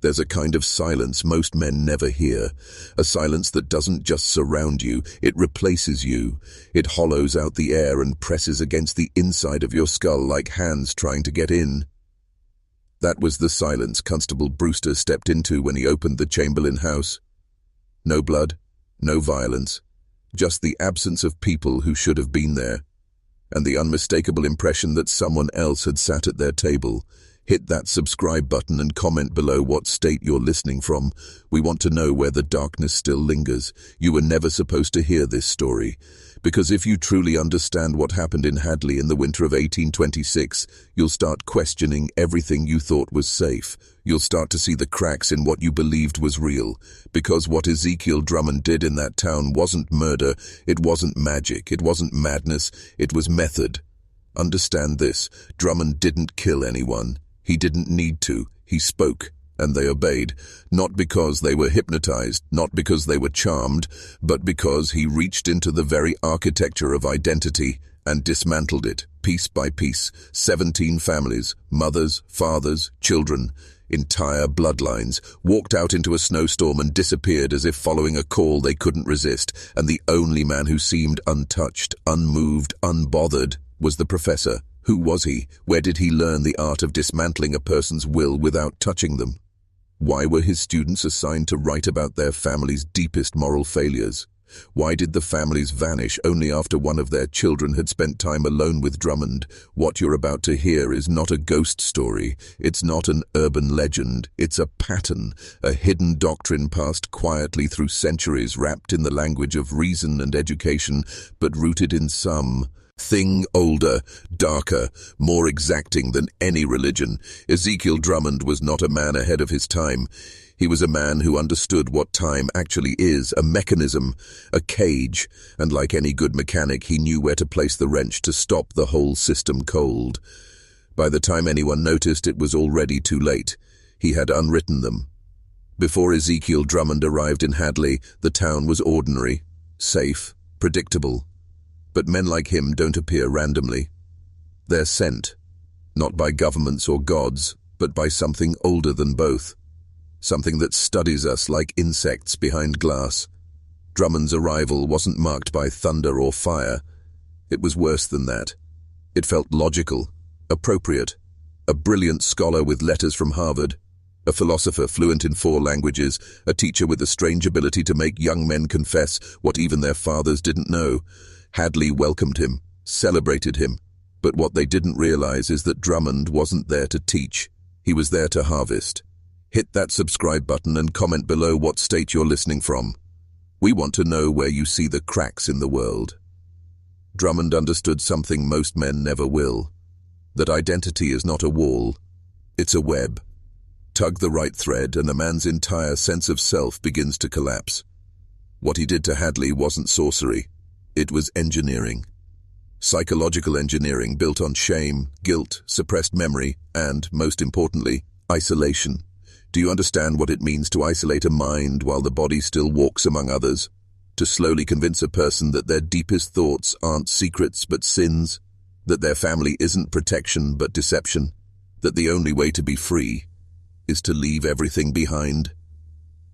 There's a kind of silence most men never hear, a silence that doesn't just surround you, it replaces you. It hollows out the air and presses against the inside of your skull like hands trying to get in. That was the silence Constable Brewster stepped into when he opened the Chamberlain house. No blood, no violence, just the absence of people who should have been there, and the unmistakable impression that someone else had sat at their table. Hit that subscribe button and comment below what state you're listening from. We want to know where the darkness still lingers. You were never supposed to hear this story. Because if you truly understand what happened in Hadley in the winter of 1826, you'll start questioning everything you thought was safe. You'll start to see the cracks in what you believed was real. Because what Ezekiel Drummond did in that town wasn't murder, it wasn't magic, it wasn't madness, it was method. Understand this, Drummond didn't kill anyone. He didn't need to. He spoke, and they obeyed, not because they were hypnotized, not because they were charmed, but because he reached into the very architecture of identity and dismantled it, piece by piece. 17 families, mothers, fathers, children, entire bloodlines, walked out into a snowstorm and disappeared as if following a call they couldn't resist, and the only man who seemed untouched, unmoved, unbothered was the professor. Who was he? Where did he learn the art of dismantling a person's will without touching them? Why were his students assigned to write about their family's deepest moral failures? Why did the families vanish only after one of their children had spent time alone with Drummond? What you're about to hear is not a ghost story. It's not an urban legend. It's a pattern, a hidden doctrine passed quietly through centuries, wrapped in the language of reason and education, but rooted in some thing older, darker, more exacting than any religion. Ezekiel Drummond was not a man ahead of his time. He was a man who understood what time actually is, a mechanism, a cage, and like any good mechanic, he knew where to place the wrench to stop the whole system cold. By the time anyone noticed, it was already too late. He had unwritten them. Before Ezekiel Drummond arrived in Hadley, the town was ordinary, safe, predictable. But men like him don't appear randomly. They're sent, not by governments or gods, but by something older than both. Something that studies us like insects behind glass. Drummond's arrival wasn't marked by thunder or fire. It was worse than that. It felt logical, appropriate. A brilliant scholar with letters from Harvard, a philosopher fluent in 4 languages, a teacher with a strange ability to make young men confess what even their fathers didn't know. Hadley welcomed him, celebrated him, but what they didn't realize is that Drummond wasn't there to teach. He was there to harvest. Hit that subscribe button and comment below what state you're listening from. We want to know where you see the cracks in the world. Drummond understood something most men never will, that identity is not a wall, it's a web. Tug the right thread and a man's entire sense of self begins to collapse. What he did to Hadley wasn't sorcery. It was engineering. Psychological engineering built on shame, guilt, suppressed memory, and, most importantly, isolation. Do you understand what it means to isolate a mind while the body still walks among others? To slowly convince a person that their deepest thoughts aren't secrets but sins, that their family isn't protection but deception, that the only way to be free is to leave everything behind.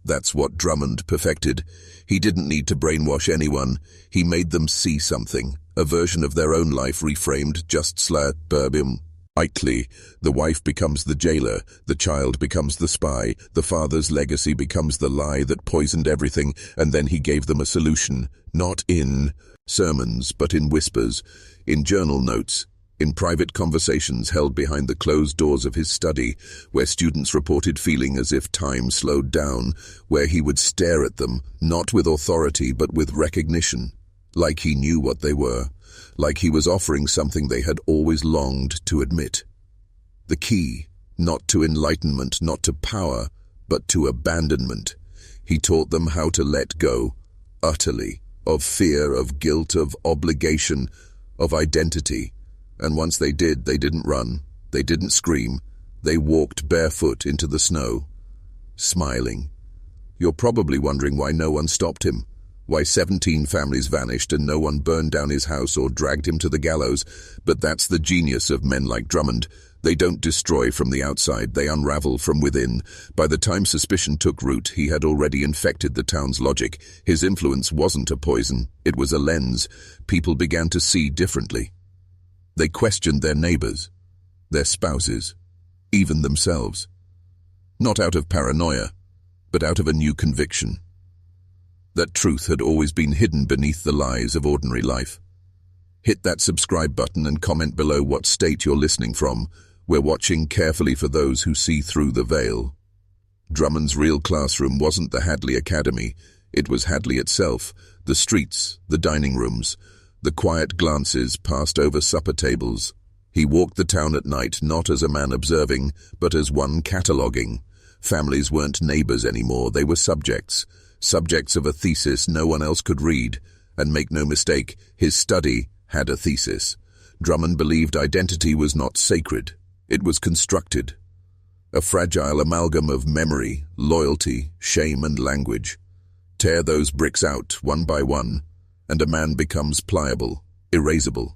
That's what Drummond perfected. He didn't need to brainwash anyone. He made them see something, a version of their own life reframed just Ightly. The wife becomes the jailer, the child becomes the spy, the father's legacy becomes the lie that poisoned everything, and then he gave them a solution, not in sermons, but in whispers, in journal notes, in private conversations held behind the closed doors of his study, where students reported feeling as if time slowed down, where he would stare at them, not with authority but with recognition, like he knew what they were, like he was offering something they had always longed to admit. The key, not to enlightenment, not to power, but to abandonment. He taught them how to let go, utterly, of fear, of guilt, of obligation, of identity. And once they did, they didn't run, they didn't scream, they walked barefoot into the snow, smiling. You're probably wondering why no one stopped him, why 17 families vanished and no one burned down his house or dragged him to the gallows, but that's the genius of men like Drummond. They don't destroy from the outside, they unravel from within. By the time suspicion took root, he had already infected the town's logic. His influence wasn't a poison, it was a lens. People began to see differently. They questioned their neighbors, their spouses, even themselves. Not out of paranoia, but out of a new conviction. That truth had always been hidden beneath the lies of ordinary life. Hit that subscribe button and comment below what state you're listening from. We're watching carefully for those who see through the veil. Drummond's real classroom wasn't the Hadley Academy. It was Hadley itself, the streets, the dining rooms, the quiet glances passed over supper tables. He walked the town at night not as a man observing, but as one cataloguing. Families weren't neighbors anymore, they were subjects. Subjects of a thesis no one else could read. And make no mistake, his study had a thesis. Drummond believed identity was not sacred. It was constructed. A fragile amalgam of memory, loyalty, shame and language. Tear those bricks out, one by one, and a man becomes pliable, erasable.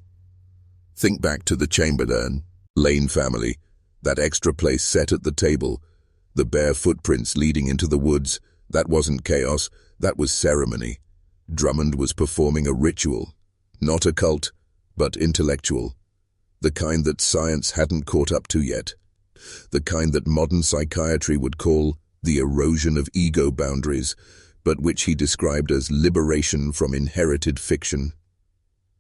Think back to the Chamberlain, Lane family, that extra place set at the table, the bare footprints leading into the woods. That wasn't chaos, that was ceremony. Drummond was performing a ritual, not a cult, but intellectual. The kind that science hadn't caught up to yet. The kind that modern psychiatry would call the erosion of ego boundaries, but which he described as liberation from inherited fiction.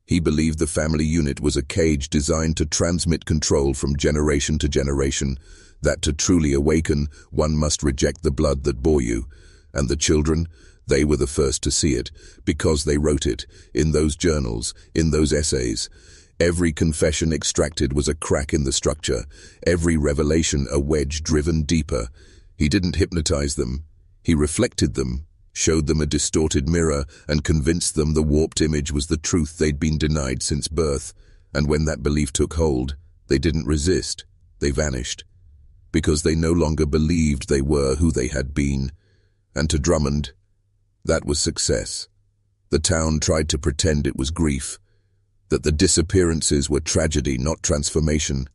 He believed the family unit was a cage designed to transmit control from generation to generation, that to truly awaken, one must reject the blood that bore you. And the children, they were the first to see it, because they wrote it, in those journals, in those essays. Every confession extracted was a crack in the structure, every revelation a wedge driven deeper. He didn't hypnotize them. He reflected them, showed them a distorted mirror, and convinced them the warped image was the truth they'd been denied since birth. And when that belief took hold, they didn't resist. They vanished. Because they no longer believed they were who they had been. And to Drummond, that was success. The town tried to pretend it was grief, that the disappearances were tragedy, not transformation,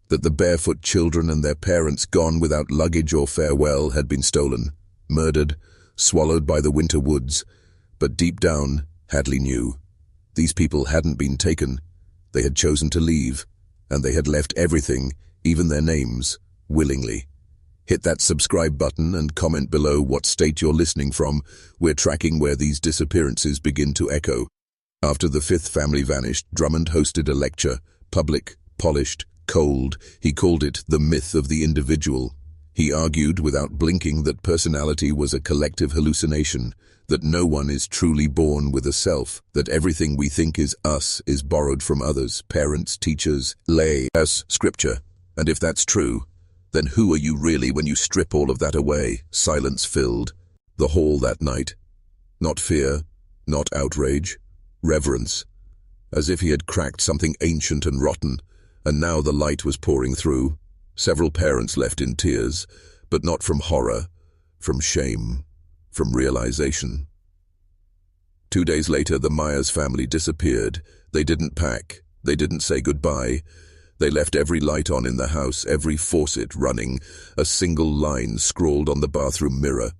that the barefoot children and their parents gone without luggage or farewell had been stolen, murdered, swallowed by the winter woods. But deep down, Hadley knew. These people hadn't been taken. They had chosen to leave, and they had left everything, even their names, willingly. Hit that subscribe button and comment below what state you're listening from. We're tracking where these disappearances begin to echo. After the fifth family vanished, Drummond hosted a lecture, public, polished, cold. He called it the myth of the individual. He argued without blinking that personality was a collective hallucination, that no one is truly born with a self, that everything we think is us is borrowed from others, parents, teachers, lay, as scripture. And if that's true, then who are you really when you strip all of that away? Silence filled the hall that night. Not fear, not outrage, reverence, as if he had cracked something ancient and rotten, and now the light was pouring through. Several parents left in tears, but not from horror, from shame, from realization. 2 days later, the Myers family disappeared. They didn't pack. They didn't say goodbye. They left every light on in the house, every faucet running, a single line scrawled on the bathroom mirror.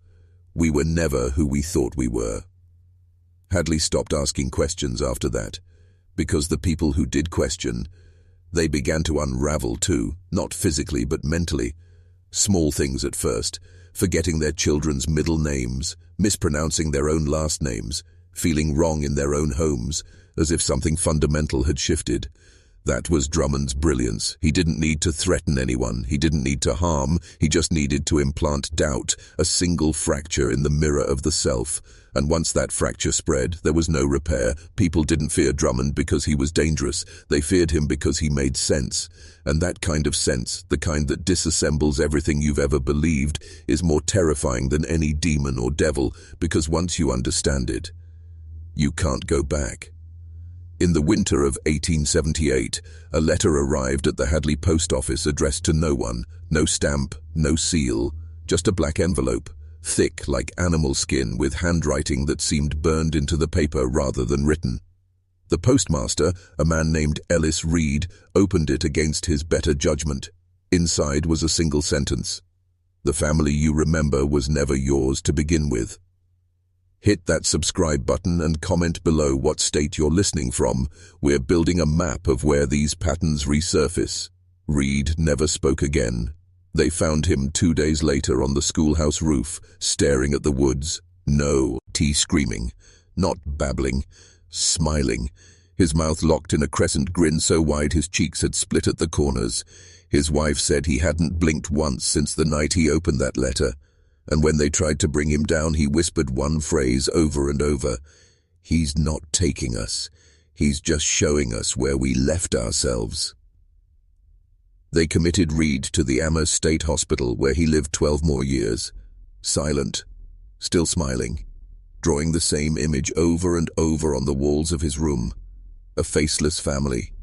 We were never who we thought we were. Hadley stopped asking questions after that, because the people who did question, they began to unravel too, not physically but mentally. Small things at first, forgetting their children's middle names, mispronouncing their own last names, feeling wrong in their own homes, as if something fundamental had shifted. That was Drummond's brilliance. He didn't need to threaten anyone. He didn't need to harm. He just needed to implant doubt, a single fracture in the mirror of the self. And once that fracture spread, there was no repair. People didn't fear Drummond because he was dangerous. They feared him because he made sense. And that kind of sense, the kind that disassembles everything you've ever believed, is more terrifying than any demon or devil, because once you understand it, you can't go back. In the winter of 1878, a letter arrived at the Hadley post office addressed to no one, no stamp, no seal, just a black envelope, thick like animal skin with handwriting that seemed burned into the paper rather than written. The postmaster, a man named Ellis Reed, opened it against his better judgment. Inside was a single sentence. The family you remember was never yours to begin with. Hit that subscribe button and comment below what state you're listening from. We're building a map of where these patterns resurface. Reed never spoke again. They found him 2 days later on the schoolhouse roof, staring at the woods. No, screaming, not babbling, smiling. His mouth locked in a crescent grin so wide his cheeks had split at the corners. His wife said he hadn't blinked once since the night he opened that letter. And when they tried to bring him down, he whispered one phrase over and over. He's not taking us. He's just showing us where we left ourselves. They committed Reed to the Amherst State Hospital, where he lived 12 more years. Silent, still smiling, drawing the same image over and over on the walls of his room. A faceless family,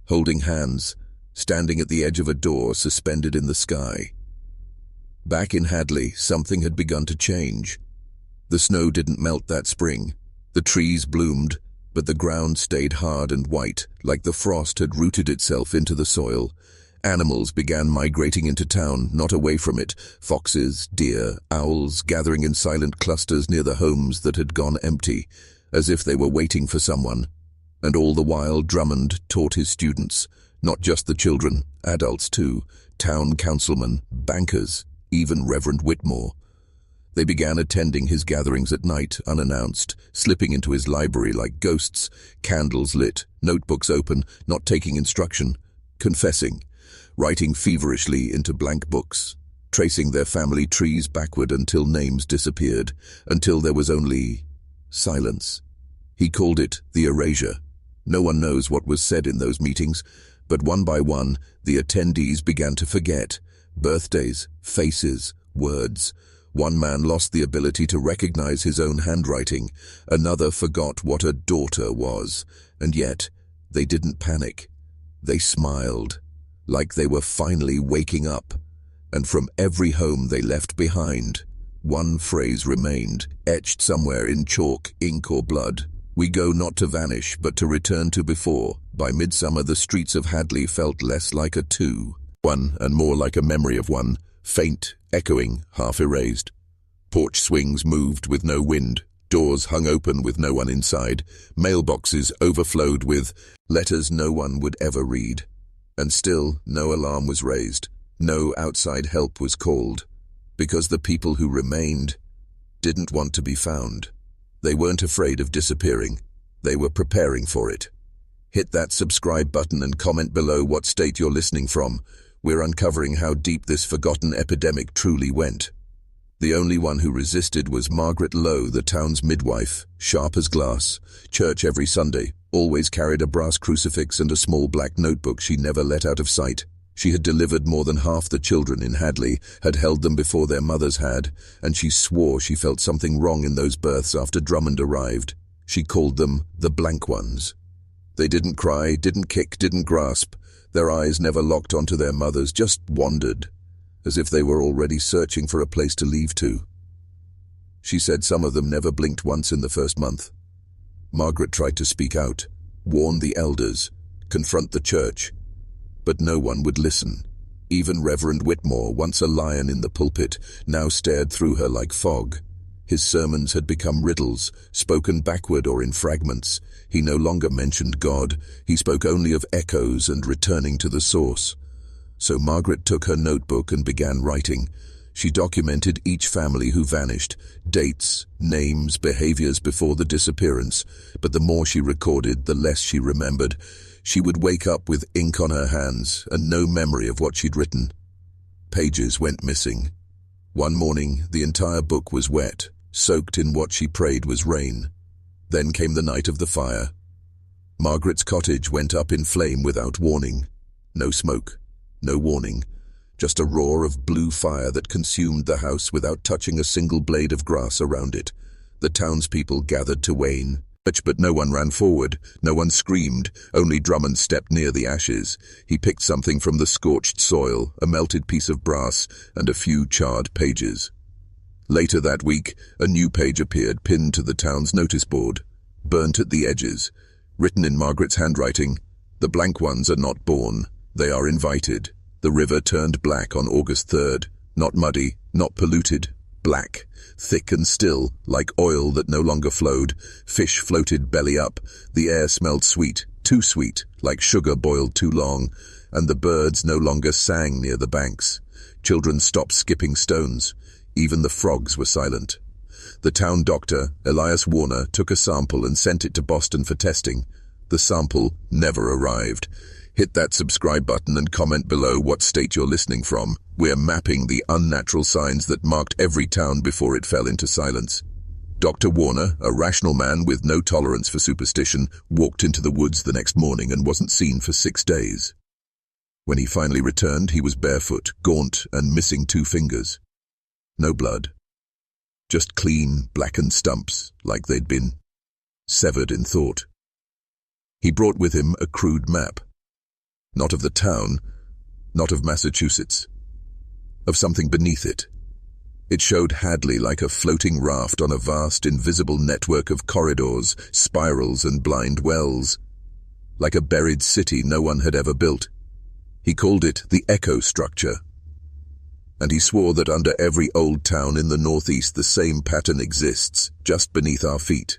holding hands, standing at the edge of a door suspended in the sky. Back in Hadley, something had begun to change. The snow didn't melt that spring. The trees bloomed, but the ground stayed hard and white, like the frost had rooted itself into the soil. Animals began migrating into town, not away from it. Foxes, deer, owls, gathering in silent clusters near the homes that had gone empty, as if they were waiting for someone. And all the while, Drummond taught his students, not just the children, adults too, town councilmen, bankers, even Reverend Whitmore. They began attending his gatherings at night, unannounced, slipping into his library like ghosts, candles lit, notebooks open, not taking instruction, confessing, writing feverishly into blank books, tracing their family trees backward until names disappeared, until there was only silence. He called it the erasure. No one knows what was said in those meetings, but one by one, the attendees began to forget. Birthdays, faces, words. One man lost the ability to recognize his own handwriting. Another forgot what a daughter was. And yet, they didn't panic. They smiled, like they were finally waking up. And from every home they left behind, one phrase remained, etched somewhere in chalk, ink, or blood. We go not to vanish, but to return to before. By midsummer, the streets of Hadley felt less like a one and more like a memory of one, faint, echoing, half erased. Porch swings moved with no wind, doors hung open with no one inside, mailboxes overflowed with letters no one would ever read. And still, no alarm was raised, no outside help was called, because the people who remained didn't want to be found. They weren't afraid of disappearing. They were preparing for it. Hit that subscribe button and comment below what state you're listening from. We're uncovering how deep this forgotten epidemic truly went. The only one who resisted was Margaret Lowe, the town's midwife, sharp as glass, church every Sunday, always carried a brass crucifix and a small black notebook she never let out of sight. She had delivered more than half the children in Hadley, had held them before their mothers had, and she swore she felt something wrong in those births after Drummond arrived. She called them the blank ones. They didn't cry, didn't kick, didn't grasp. Their eyes never locked onto their mothers, just wandered, as if they were already searching for a place to leave to. She said some of them never blinked once in the first month. Margaret tried to speak out, warn the elders, confront the church, but no one would listen. Even Reverend Whitmore, once a lion in the pulpit, now stared through her like fog. His sermons had become riddles, spoken backward or in fragments. He no longer mentioned God. He spoke only of echoes and returning to the source. So Margaret took her notebook and began writing. She documented each family who vanished, dates, names, behaviors before the disappearance. But the more she recorded, the less she remembered. She would wake up with ink on her hands and no memory of what she'd written. Pages went missing. One morning, the entire book was wet, soaked in what she prayed was rain. Then came the night of the fire. Margaret's cottage went up in flame without warning. No smoke, no warning, just a roar of blue fire that consumed the house without touching a single blade of grass around it. The townspeople gathered to wane, but no one ran forward, no one screamed, only Drummond stepped near the ashes. He picked something from the scorched soil, a melted piece of brass, and a few charred pages. Later that week, a new page appeared pinned to the town's notice board, burnt at the edges, written in Margaret's handwriting, "The blank ones are not born, they are invited. The river turned black on August 3rd, not muddy, not polluted, black, thick and still, like oil that no longer flowed. Fish floated belly up, the air smelled sweet, too sweet, like sugar boiled too long, and the birds no longer sang near the banks. Children stopped skipping stones. Even the frogs were silent. The town doctor, Elias Warner, took a sample and sent it to Boston for testing. The sample never arrived. Hit that subscribe button and comment below what state you're listening from. We're mapping the unnatural signs that marked every town before it fell into silence. Dr. Warner, a rational man with no tolerance for superstition, walked into the woods the next morning and wasn't seen for 6 days. When he finally returned, he was barefoot, gaunt, and missing 2 fingers. No blood. Just clean, blackened stumps, like they'd been severed in thought. He brought with him a crude map. Not of the town, not of Massachusetts. Of something beneath it. It showed Hadley like a floating raft on a vast, invisible network of corridors, spirals, and blind wells. Like a buried city no one had ever built. He called it the Echo Structure. And he swore that under every old town in the northeast the same pattern exists, just beneath our feet.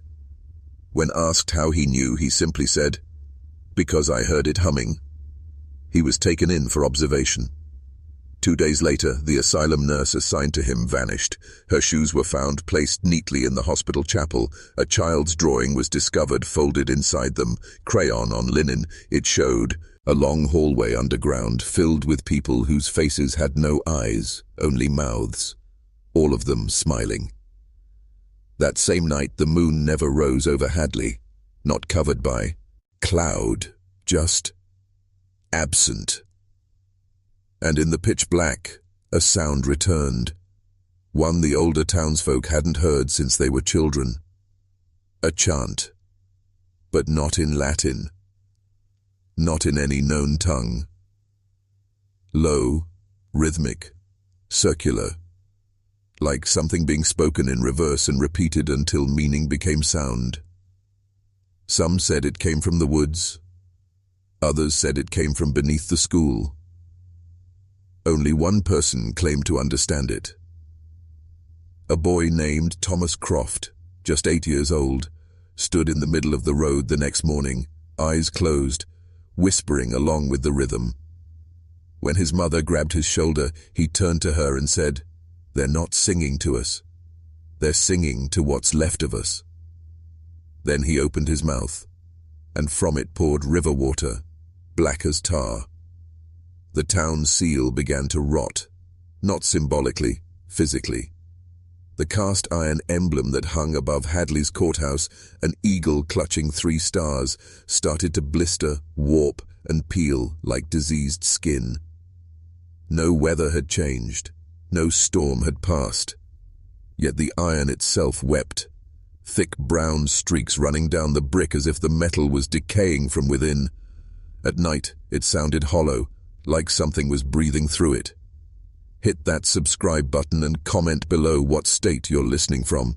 When asked how he knew, he simply said, "Because I heard it humming." He was taken in for observation. 2 days later, the asylum nurse assigned to him vanished. Her shoes were found placed neatly in the hospital chapel. A child's drawing was discovered folded inside them, crayon on linen. It showed a long hallway underground, filled with people whose faces had no eyes, only mouths, all of them smiling. That same night, the moon never rose over Hadley, not covered by cloud, just absent. And in the pitch black, a sound returned, one the older townsfolk hadn't heard since they were children. A chant, but not in Latin. Not in any known tongue. Low, rhythmic, circular, like something being spoken in reverse and repeated until meaning became sound. Some said it came from the woods. Others said it came from beneath the school. Only one person claimed to understand it. A boy named Thomas Croft, just 8 years old, stood in the middle of the road the next morning, eyes closed, whispering along with the rhythm. When his mother grabbed his shoulder, he turned to her and said, "They're not singing to us. They're singing to what's left of us." Then he opened his mouth, and from it poured river water, black as tar. The town's seal began to rot, not symbolically, physically. The cast iron emblem that hung above Hadley's courthouse, an eagle clutching 3 stars, started to blister, warp, and peel like diseased skin. No weather had changed, no storm had passed. Yet the iron itself wept, thick brown streaks running down the brick as if the metal was decaying from within. At night, it sounded hollow, like something was breathing through it. Hit that subscribe button and comment below what state you're listening from.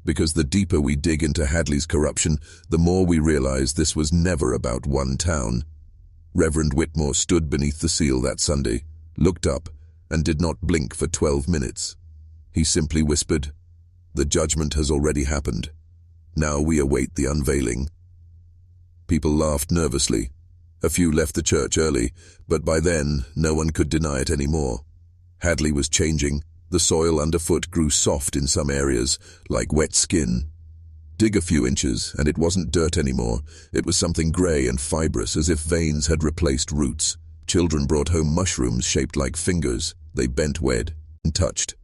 Because the deeper we dig into Hadley's corruption, the more we realize this was never about one town. Reverend Whitmore stood beneath the seal that Sunday, looked up, and did not blink for 12 minutes. He simply whispered, "The judgment has already happened. Now we await the unveiling." People laughed nervously. A few left the church early, but by then no one could deny it anymore. Hadley was changing. The soil underfoot grew soft in some areas, like wet skin. Dig a few inches, and it wasn't dirt anymore. It was something grey and fibrous, as if veins had replaced roots. Children brought home mushrooms shaped like fingers. They bent wed and touched.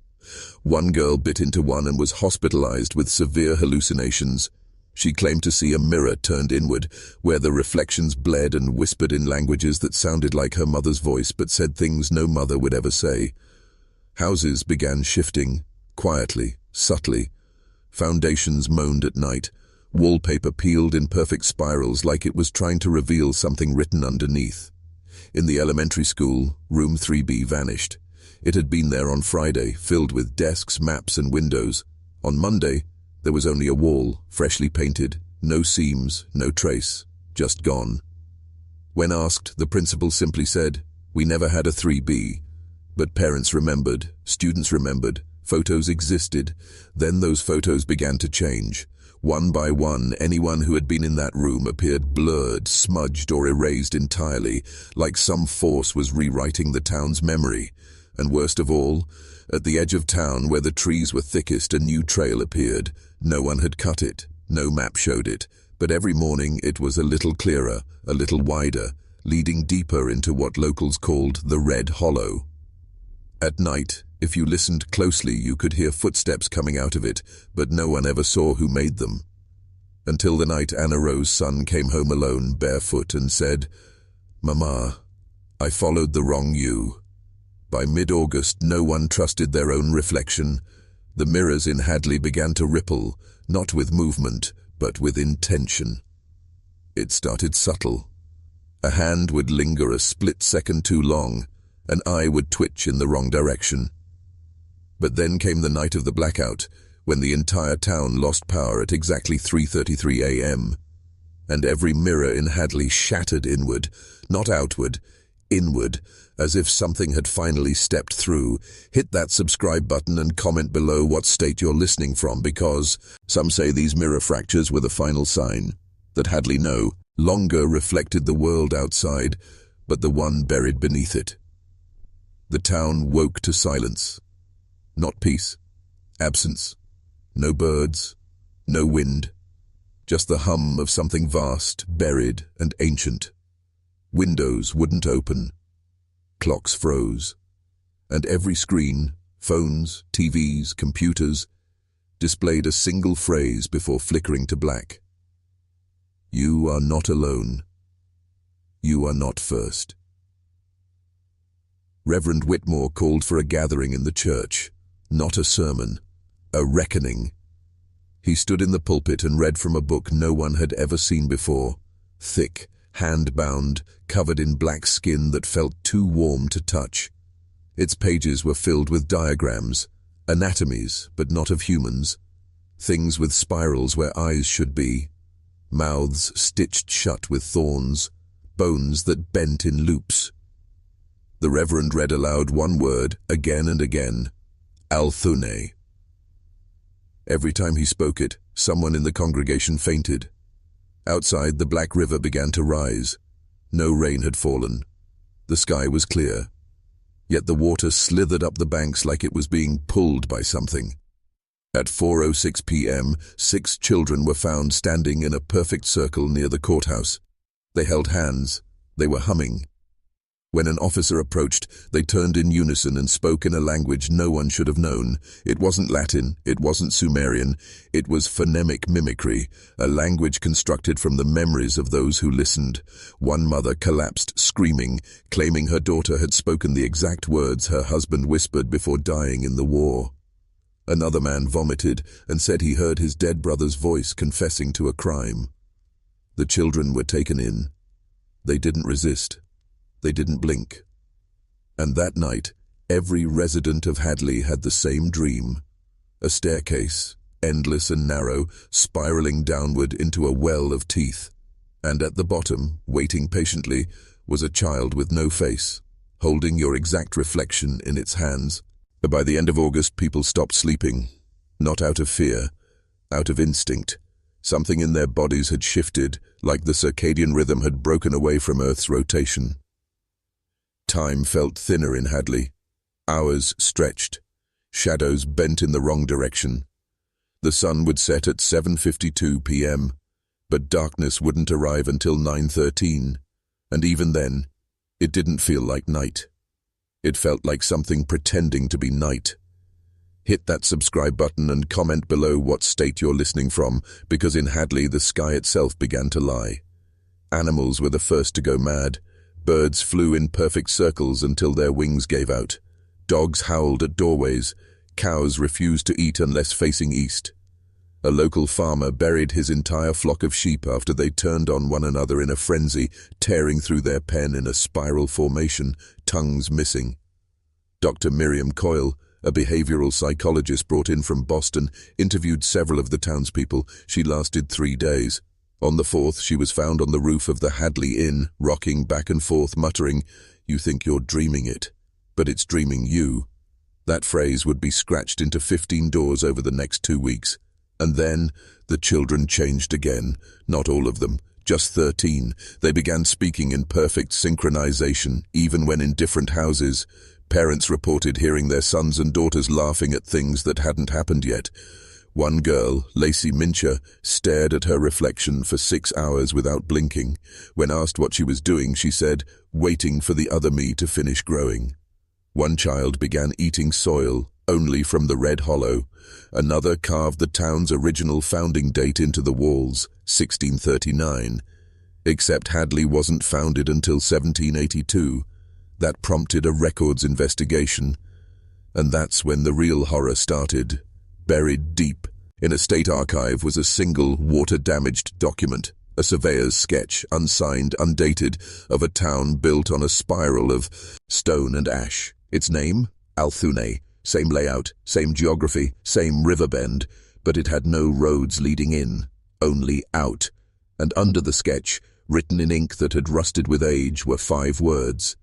One girl bit into one and was hospitalized with severe hallucinations. She claimed to see a mirror turned inward, where the reflections bled and whispered in languages that sounded like her mother's voice but said things no mother would ever say. Houses began shifting, quietly, subtly. Foundations moaned at night. Wallpaper peeled in perfect spirals like it was trying to reveal something written underneath. In the elementary school, room 3B vanished. It had been there on Friday, filled with desks, maps, and windows. On Monday, there was only a wall, freshly painted, no seams, no trace, just gone. When asked, the principal simply said, We never had a 3B, but parents remembered, students remembered, photos existed. Then those photos began to change. One by one, anyone who had been in that room appeared blurred, smudged, or erased entirely, like some force was rewriting the town's memory. And worst of all, at the edge of town, where the trees were thickest, a new trail appeared. No one had cut it, no map showed it, but every morning it was a little clearer, a little wider, leading deeper into what locals called the Red Hollow. At night, if you listened closely, you could hear footsteps coming out of it, but no one ever saw who made them. Until the night Anna Rose's son came home alone, barefoot, and said, "Mama, I followed the wrong you." By mid-August, no one trusted their own reflection. The mirrors in Hadley began to ripple, not with movement, but with intention. It started subtle. A hand would linger a split second too long, an eye would twitch in the wrong direction. But then came the night of the blackout, when the entire town lost power at exactly 3:33 a.m. And every mirror in Hadley shattered inward, not outward, inward, as if something had finally stepped through. Hit that subscribe button and comment below what state you're listening from, because some say these mirror fractures were the final sign that Hadley no longer reflected the world outside, but the one buried beneath it. The town woke to silence. Not peace, absence. No birds, no wind, just the hum of something vast, buried and ancient. Windows wouldn't open. Clocks froze. And every screen, phones, TVs, computers, displayed a single phrase before flickering to black. You are not alone. You are not first. Reverend Whitmore called for a gathering in the church. Not a sermon, a reckoning. He stood in the pulpit and read from a book no one had ever seen before, thick, hand-bound, covered in black skin that felt too warm to touch. Its pages were filled with diagrams, anatomies, but not of humans, things with spirals where eyes should be, mouths stitched shut with thorns, bones that bent in loops. The Reverend read aloud one word, again and again, Althune. Every time he spoke it, someone in the congregation fainted. Outside, the Black River began to rise. No rain had fallen. The sky was clear. Yet the water slithered up the banks like it was being pulled by something. At 4:06 p.m., 6 children were found standing in a perfect circle near the courthouse. They held hands. They were humming. When an officer approached, they turned in unison and spoke in a language no one should have known. It wasn't Latin, it wasn't Sumerian, it was phonemic mimicry, a language constructed from the memories of those who listened. One mother collapsed, screaming, claiming her daughter had spoken the exact words her husband whispered before dying in the war. Another man vomited and said he heard his dead brother's voice confessing to a crime. The children were taken in. They didn't resist. They didn't blink. And that night, every resident of Hadley had the same dream. A staircase, endless and narrow, spiraling downward into a well of teeth. And at the bottom, waiting patiently, was a child with no face, holding your exact reflection in its hands. By the end of August, people stopped sleeping. Not out of fear, out of instinct. Something in their bodies had shifted, like the circadian rhythm had broken away from Earth's rotation. Time felt thinner in Hadley. Hours stretched. Shadows bent in the wrong direction. The sun would set at 7:52 p.m., but darkness wouldn't arrive until 9:13, and even then, it didn't feel like night. It felt like something pretending to be night. Hit that subscribe button and comment below what state you're listening from, because in Hadley the sky itself began to lie. Animals were the first to go mad. Birds flew in perfect circles until their wings gave out. Dogs howled at doorways. Cows refused to eat unless facing east. A local farmer buried his entire flock of sheep after they turned on one another in a frenzy, tearing through their pen in a spiral formation, tongues missing. Dr. Miriam Coyle, a behavioral psychologist brought in from Boston, interviewed several of the townspeople. She lasted 3 days. On the 4th, she was found on the roof of the Hadley Inn, rocking back and forth, muttering, You think you're dreaming it, but it's dreaming you. That phrase would be scratched into 15 doors over the next 2 weeks. And then the children changed again. Not all of them, just 13. They began speaking in perfect synchronization, even when in different houses. Parents reported hearing their sons and daughters laughing at things that hadn't happened yet. One girl, Lacey Mincher, stared at her reflection for 6 hours without blinking. When asked what she was doing, she said, waiting for the other me to finish growing. One child began eating soil, only from the red hollow. Another carved the town's original founding date into the walls, 1639. Except Hadley wasn't founded until 1782. That prompted a records investigation. And that's when the real horror started. Buried deep in a state archive was a single water-damaged document, a surveyor's sketch, unsigned, undated, of a town built on a spiral of stone and ash. Its name? Althune. Same layout, same geography, same river bend, but it had no roads leading in, only out. And under the sketch, written in ink that had rusted with age, were 5 words.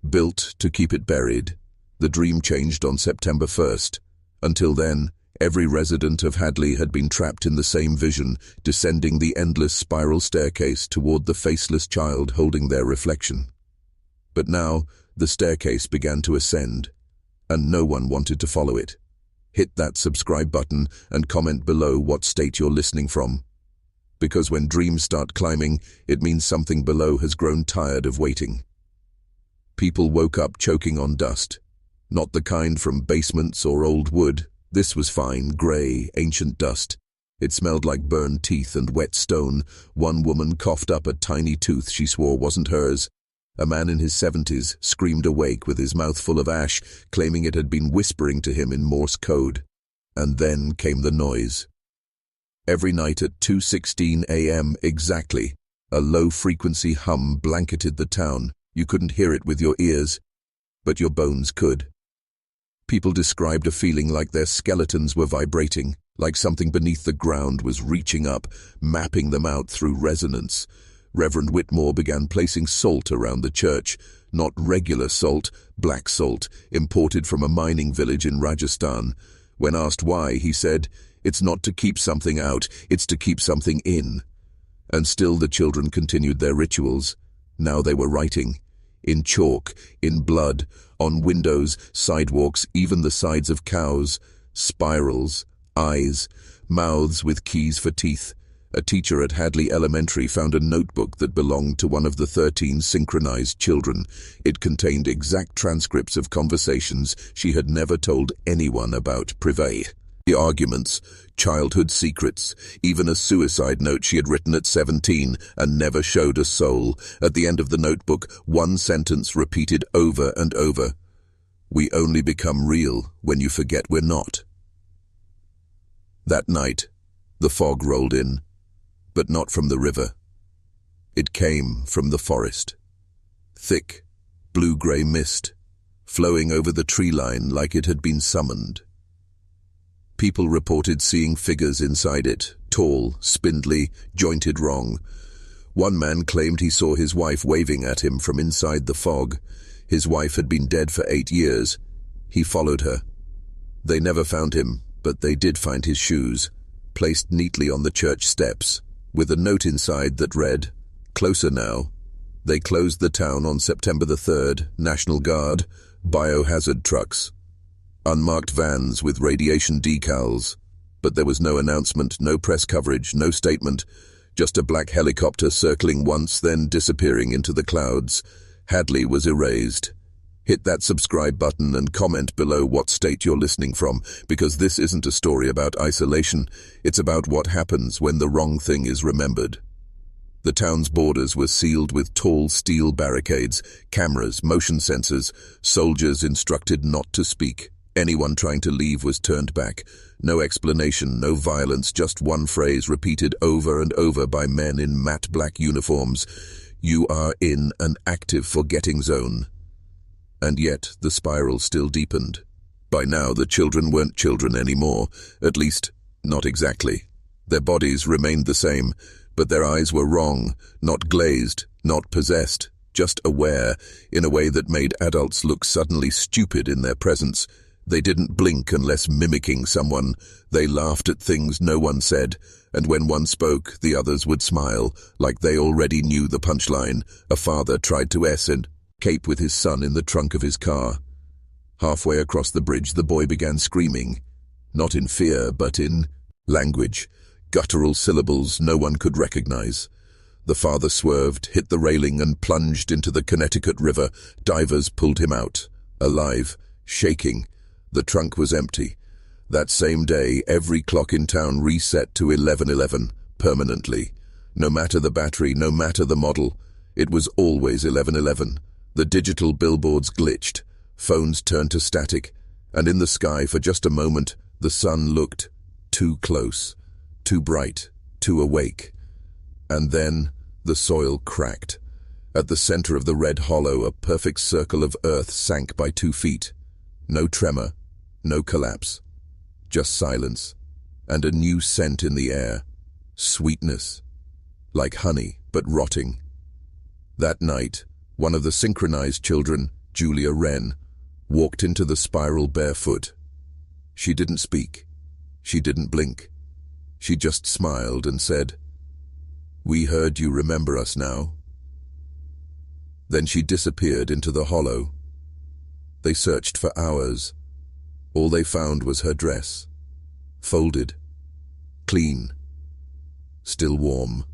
Built to keep it buried. The dream changed on September 1st. Until then, every resident of Hadley had been trapped in the same vision, descending the endless spiral staircase toward the faceless child holding their reflection. But now, the staircase began to ascend, and no one wanted to follow it. Hit that subscribe button and comment below what state you're listening from. Because when dreams start climbing, it means something below has grown tired of waiting. People woke up choking on dust. Not the kind from basements or old wood. This was fine, grey, ancient dust. It smelled like burned teeth and wet stone. One woman coughed up a tiny tooth she swore wasn't hers. A man in his 70s screamed awake with his mouth full of ash, claiming it had been whispering to him in Morse code. And then came the noise. Every night at 2:16 a.m. exactly, a low-frequency hum blanketed the town. You couldn't hear it with your ears, but your bones could. People described a feeling like their skeletons were vibrating, like something beneath the ground was reaching up, mapping them out through resonance. Reverend Whitmore began placing salt around the church, not regular salt, black salt, imported from a mining village in Rajasthan. When asked why, he said, "It's not to keep something out, it's to keep something in." And still the children continued their rituals. Now they were writing. In chalk, in blood, on windows, sidewalks, even the sides of cows, spirals, eyes, mouths with keys for teeth. A teacher at Hadley Elementary found a notebook that belonged to one of the 13 synchronized children. It contained exact transcripts of conversations she had never told anyone about private. The arguments, childhood secrets, even a suicide note she had written at 17 and never showed a soul. At the end of the notebook, one sentence repeated over and over. "We only become real when you forget we're not." That night, the fog rolled in, but not from the river. It came from the forest. Thick, blue-grey mist, flowing over the tree line like it had been summoned. People reported seeing figures inside it, tall, spindly, jointed wrong. One man claimed he saw his wife waving at him from inside the fog. His wife had been dead for 8 years. He followed her. They never found him, but they did find his shoes, placed neatly on the church steps, with a note inside that read, "Closer now." They closed the town on September the 3rd, National Guard, biohazard trucks. Unmarked vans with radiation decals. But there was no announcement, no press coverage, no statement. Just a black helicopter circling once, then disappearing into the clouds. Hadley was erased. Hit that subscribe button and comment below what state you're listening from, because this isn't a story about isolation. It's about what happens when the wrong thing is remembered. The town's borders were sealed with tall steel barricades, cameras, motion sensors, soldiers instructed not to speak. Anyone trying to leave was turned back. No explanation, no violence, just one phrase repeated over and over by men in matte black uniforms. "You are in an active forgetting zone." And yet the spiral still deepened. By now the children weren't children anymore, at least, not exactly. Their bodies remained the same, but their eyes were wrong, not glazed, not possessed. just aware, in a way that made adults look suddenly stupid in their presence. They didn't blink unless mimicking someone. They laughed at things no one said, and when one spoke, the others would smile, like they already knew the punchline. A father tried to escape with his son in the trunk of his car. Halfway across the bridge, the boy began screaming, not in fear, but in language, guttural syllables no one could recognize. The father swerved, hit the railing, and plunged into the Connecticut River. Divers pulled him out, alive, shaking. The trunk was empty. That same day, every clock in town reset to 11:11, permanently. No matter the battery, no matter the model, it was always 11:11. The digital billboards glitched, phones turned to static, and in the sky for just a moment, the sun looked too close, too bright, too awake. And then the soil cracked. At the center of the red hollow, a perfect circle of earth sank by 2 feet. No tremor, no collapse, just silence, and a new scent in the air, sweetness, like honey, but rotting. That night, one of the synchronized children, Julia Wren, walked into the spiral barefoot. She didn't speak. She didn't blink. She just smiled and said, "We heard you remember us now." Then she disappeared into the hollow. They searched for hours. All they found was her dress, folded, clean, still warm.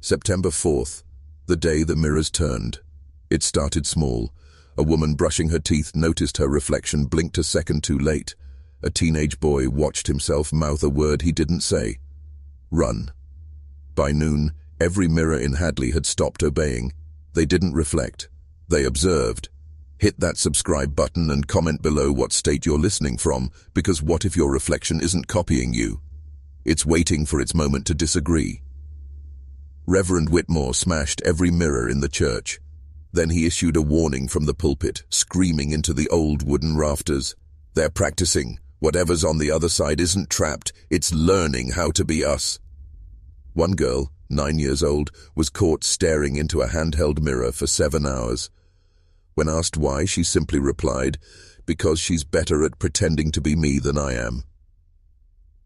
September 4th, the day the mirrors turned. It started small. A woman brushing her teeth noticed her reflection, blinked a second too late. A teenage boy watched himself mouth a word he didn't say. Run. By noon, every mirror in Hadley had stopped obeying. They didn't reflect. They observed. Hit that subscribe button and comment below what state you're listening from, because what if your reflection isn't copying you? It's waiting for its moment to disagree. Reverend Whitmore smashed every mirror in the church. Then he issued a warning from the pulpit, screaming into the old wooden rafters. They're practicing. Whatever's on the other side isn't trapped. It's learning how to be us. One girl, 9 years old, was caught staring into a handheld mirror for 7 hours. When asked why, she simply replied, "Because she's better at pretending to be me than I am."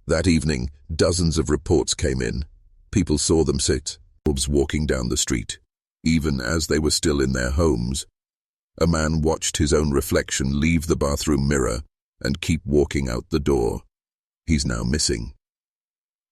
That evening, dozens of reports came in. People saw them sit, walking down the street, even as they were still in their homes. A man watched his own reflection leave the bathroom mirror and keep walking out the door. He's now missing.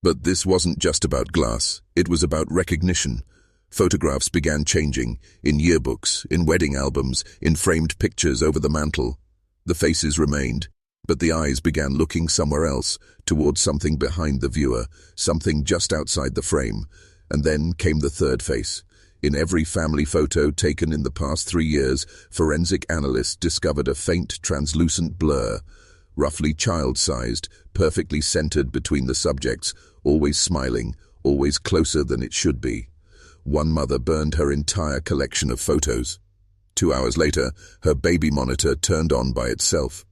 But this wasn't just about glass. It was about recognition. Photographs began changing, in yearbooks, in wedding albums, in framed pictures over the mantel. The faces remained, but the eyes began looking somewhere else, towards something behind the viewer, something just outside the frame. And then came the third face. In every family photo taken in the past 3 years, forensic analysts discovered a faint, translucent blur, roughly child-sized, perfectly centered between the subjects, always smiling, always closer than it should be. One mother burned her entire collection of photos. 2 hours later, her baby monitor turned on by itself.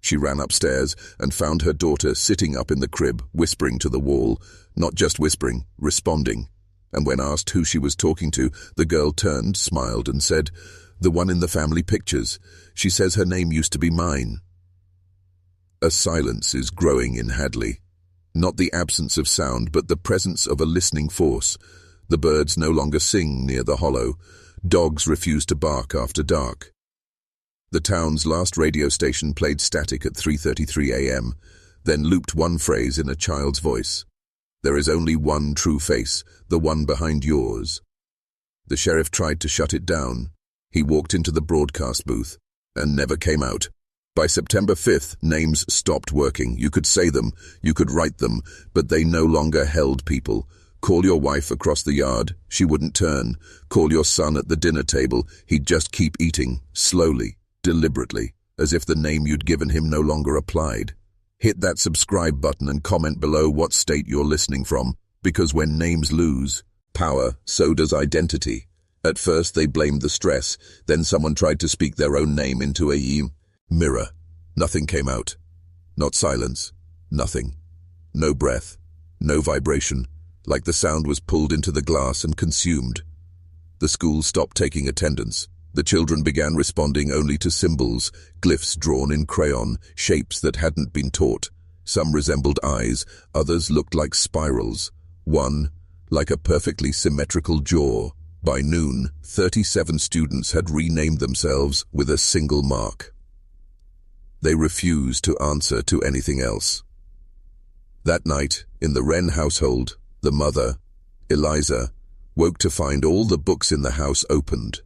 She ran upstairs and found her daughter sitting up in the crib, whispering to the wall. Not just whispering, responding. And when asked who she was talking to, the girl turned, smiled, and said, "The one in the family pictures. She says her name used to be mine." A silence is growing in Hadley. Not the absence of sound, but the presence of a listening force. The birds no longer sing near the hollow. Dogs refuse to bark after dark. The town's last radio station played static at 3:33 a.m., then looped one phrase in a child's voice. "There is only one true face, the one behind yours." The sheriff tried to shut it down. He walked into the broadcast booth and never came out. By September 5th, names stopped working. You could say them, you could write them, but they no longer held people. Call your wife across the yard, she wouldn't turn. Call your son at the dinner table, he'd just keep eating, slowly, deliberately, as if the name you'd given him no longer applied. Hit that subscribe button and comment below what state you're listening from, because when names lose power, so does identity. At first they blamed the stress, then someone tried to speak their own name into a mirror. Nothing came out. Not silence. Nothing. No breath. No vibration. Like the sound was pulled into the glass and consumed. The school stopped taking attendance. The children began responding only to symbols, glyphs drawn in crayon, shapes that hadn't been taught. Some resembled eyes, others looked like spirals. One, like a perfectly symmetrical jaw. By noon, 37 students had renamed themselves with a single mark. They refused to answer to anything else. That night, in the Wren household, the mother, Eliza, woke to find all the books in the house opened.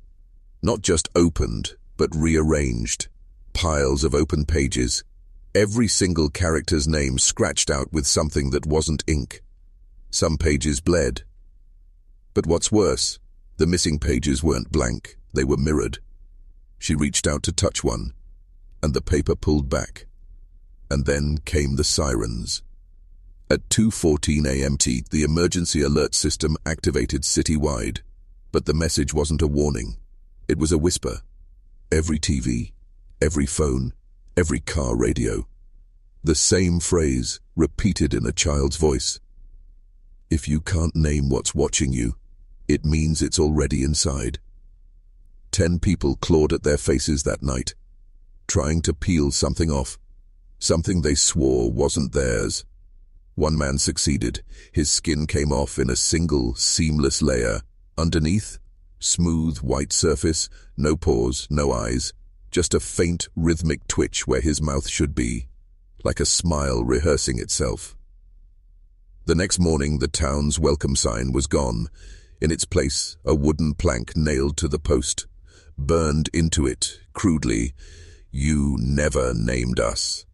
Not just opened, but rearranged. Piles of open pages. Every single character's name scratched out with something that wasn't ink. Some pages bled. But what's worse, the missing pages weren't blank, they were mirrored. She reached out to touch one, and the paper pulled back. And then came the sirens. At 2:14 a.m. the emergency alert system activated citywide. But the message wasn't a warning. It was a whisper. Every TV, every phone, every car radio. The same phrase, repeated in a child's voice. If you can't name what's watching you, it means it's already inside. 10 people clawed at their faces that night, trying to peel something off, something they swore wasn't theirs. One man succeeded. His skin came off in a single, seamless layer. Underneath, smooth, white surface, no pores, no eyes, just a faint, rhythmic twitch where his mouth should be, like a smile rehearsing itself. The next morning, the town's welcome sign was gone. In its place, a wooden plank nailed to the post. Burned into it, crudely, "You never named us."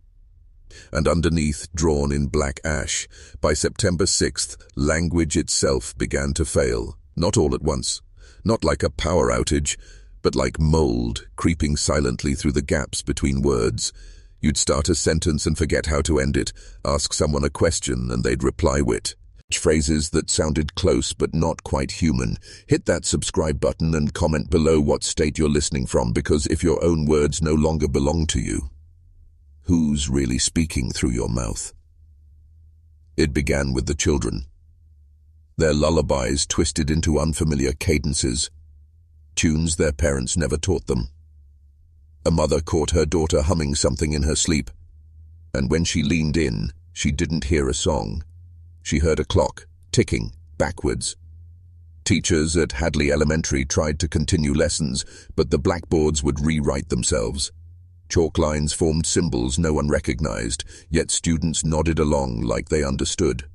And underneath, drawn in black ash, by September 6th, language itself began to fail. Not all at once. Not like a power outage, but like mold creeping silently through the gaps between words. You'd start a sentence and forget how to end it, ask someone a question and they'd reply with phrases that sounded close but not quite human. Hit that subscribe button and comment below what state you're listening from, because if your own words no longer belong to you, who's really speaking through your mouth? It began with the children. Their lullabies twisted into unfamiliar cadences, tunes their parents never taught them. A mother caught her daughter humming something in her sleep, and when she leaned in, she didn't hear a song. She heard a clock, ticking, backwards. Teachers at Hadley Elementary tried to continue lessons, but the blackboards would rewrite themselves. Chalk lines formed symbols no one recognized, yet students nodded along like they understood.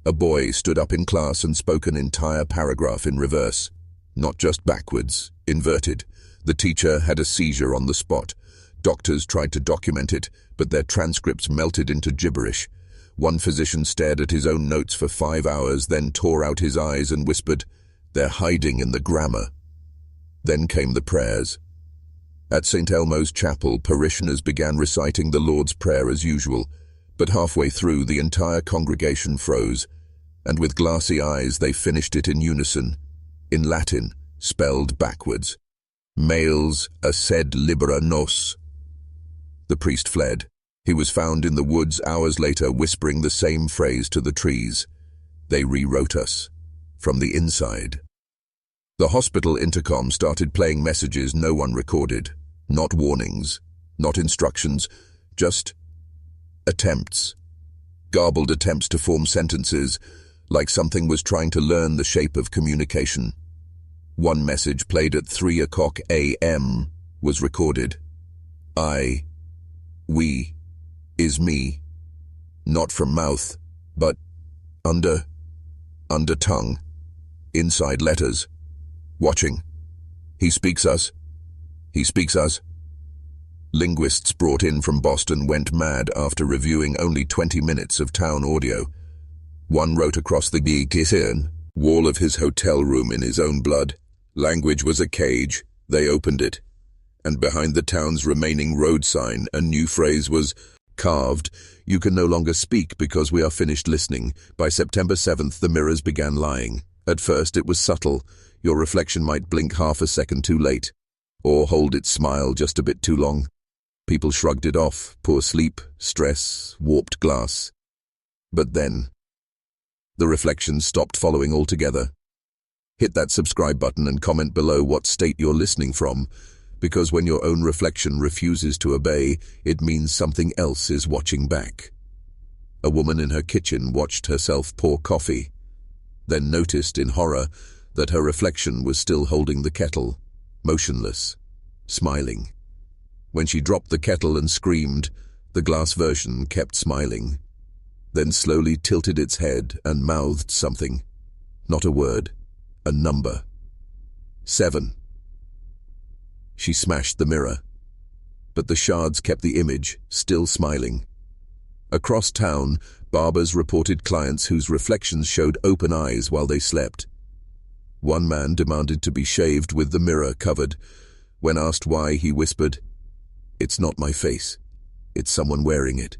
A boy stood up in class and spoke an entire paragraph in reverse. Not just backwards, inverted. The teacher had a seizure on the spot. Doctors tried to document it, but their transcripts melted into gibberish. One physician stared at his own notes for 5 hours, then tore out his eyes and whispered, "They're hiding in the grammar." Then came the prayers. At St. Elmo's Chapel, parishioners began reciting the Lord's Prayer as usual, but halfway through the entire congregation froze, and with glassy eyes they finished it in unison, in Latin, spelled backwards. Males assed libera nos. The priest fled. He was found in the woods hours later whispering the same phrase to the trees. They rewrote us, from the inside. The hospital intercom started playing messages no one recorded. Not warnings, not instructions, just attempts. Garbled attempts to form sentences, like something was trying to learn the shape of communication. One message played at 3 a.m. was recorded. I, we, is me. Not from mouth, but under tongue, inside letters. Watching. He speaks us. He speaks us. Linguists brought in from Boston went mad after reviewing only 20 minutes of town audio. One wrote across the kitchen wall of his hotel room in his own blood. Language was a cage. They opened it. And behind the town's remaining road sign, a new phrase was carved. You can no longer speak because we are finished listening. By September 7th, the mirrors began lying. At first, it was subtle. Your reflection might blink half a second too late, or hold its smile just a bit too long. People shrugged it off. Poor sleep, stress, warped glass. But then, the reflections stopped following altogether. Hit that subscribe button and comment below what state you're listening from, because when your own reflection refuses to obey, it means something else is watching back. A woman in her kitchen watched herself pour coffee, then noticed in horror that her reflection was still holding the kettle, motionless, smiling. When she dropped the kettle and screamed, the glass version kept smiling, then slowly tilted its head and mouthed something. Not a word, a number. 7. She smashed the mirror, but the shards kept the image, still smiling. Across town, barbers reported clients whose reflections showed open eyes while they slept. One man demanded to be shaved with the mirror covered. When asked why, he whispered, "It's not my face, it's someone wearing it."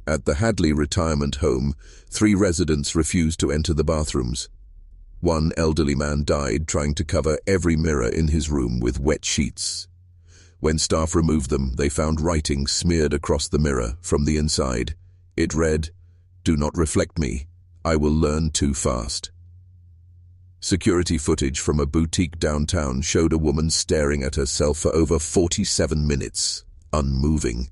At the Hadley retirement home, 3 residents refused to enter the bathrooms. One elderly man died trying to cover every mirror in his room with wet sheets. When staff removed them, they found writing smeared across the mirror from the inside. It read, "Do not reflect me. I will learn too fast." Security footage from a boutique downtown showed a woman staring at herself for over 47 minutes, unmoving.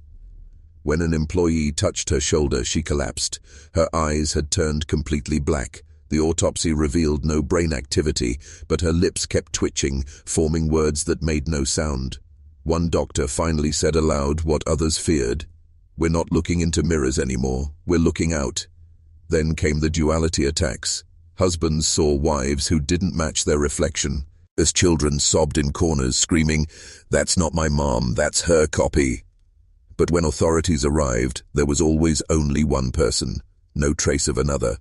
When an employee touched her shoulder, she collapsed. Her eyes had turned completely black. The autopsy revealed no brain activity, but her lips kept twitching, forming words that made no sound. One doctor finally said aloud what others feared. "We're not looking into mirrors anymore, we're looking out." Then came the duality attacks. Husbands saw wives who didn't match their reflection, as children sobbed in corners, screaming, "That's not my mom, that's her copy." But when authorities arrived, there was always only one person, no trace of another.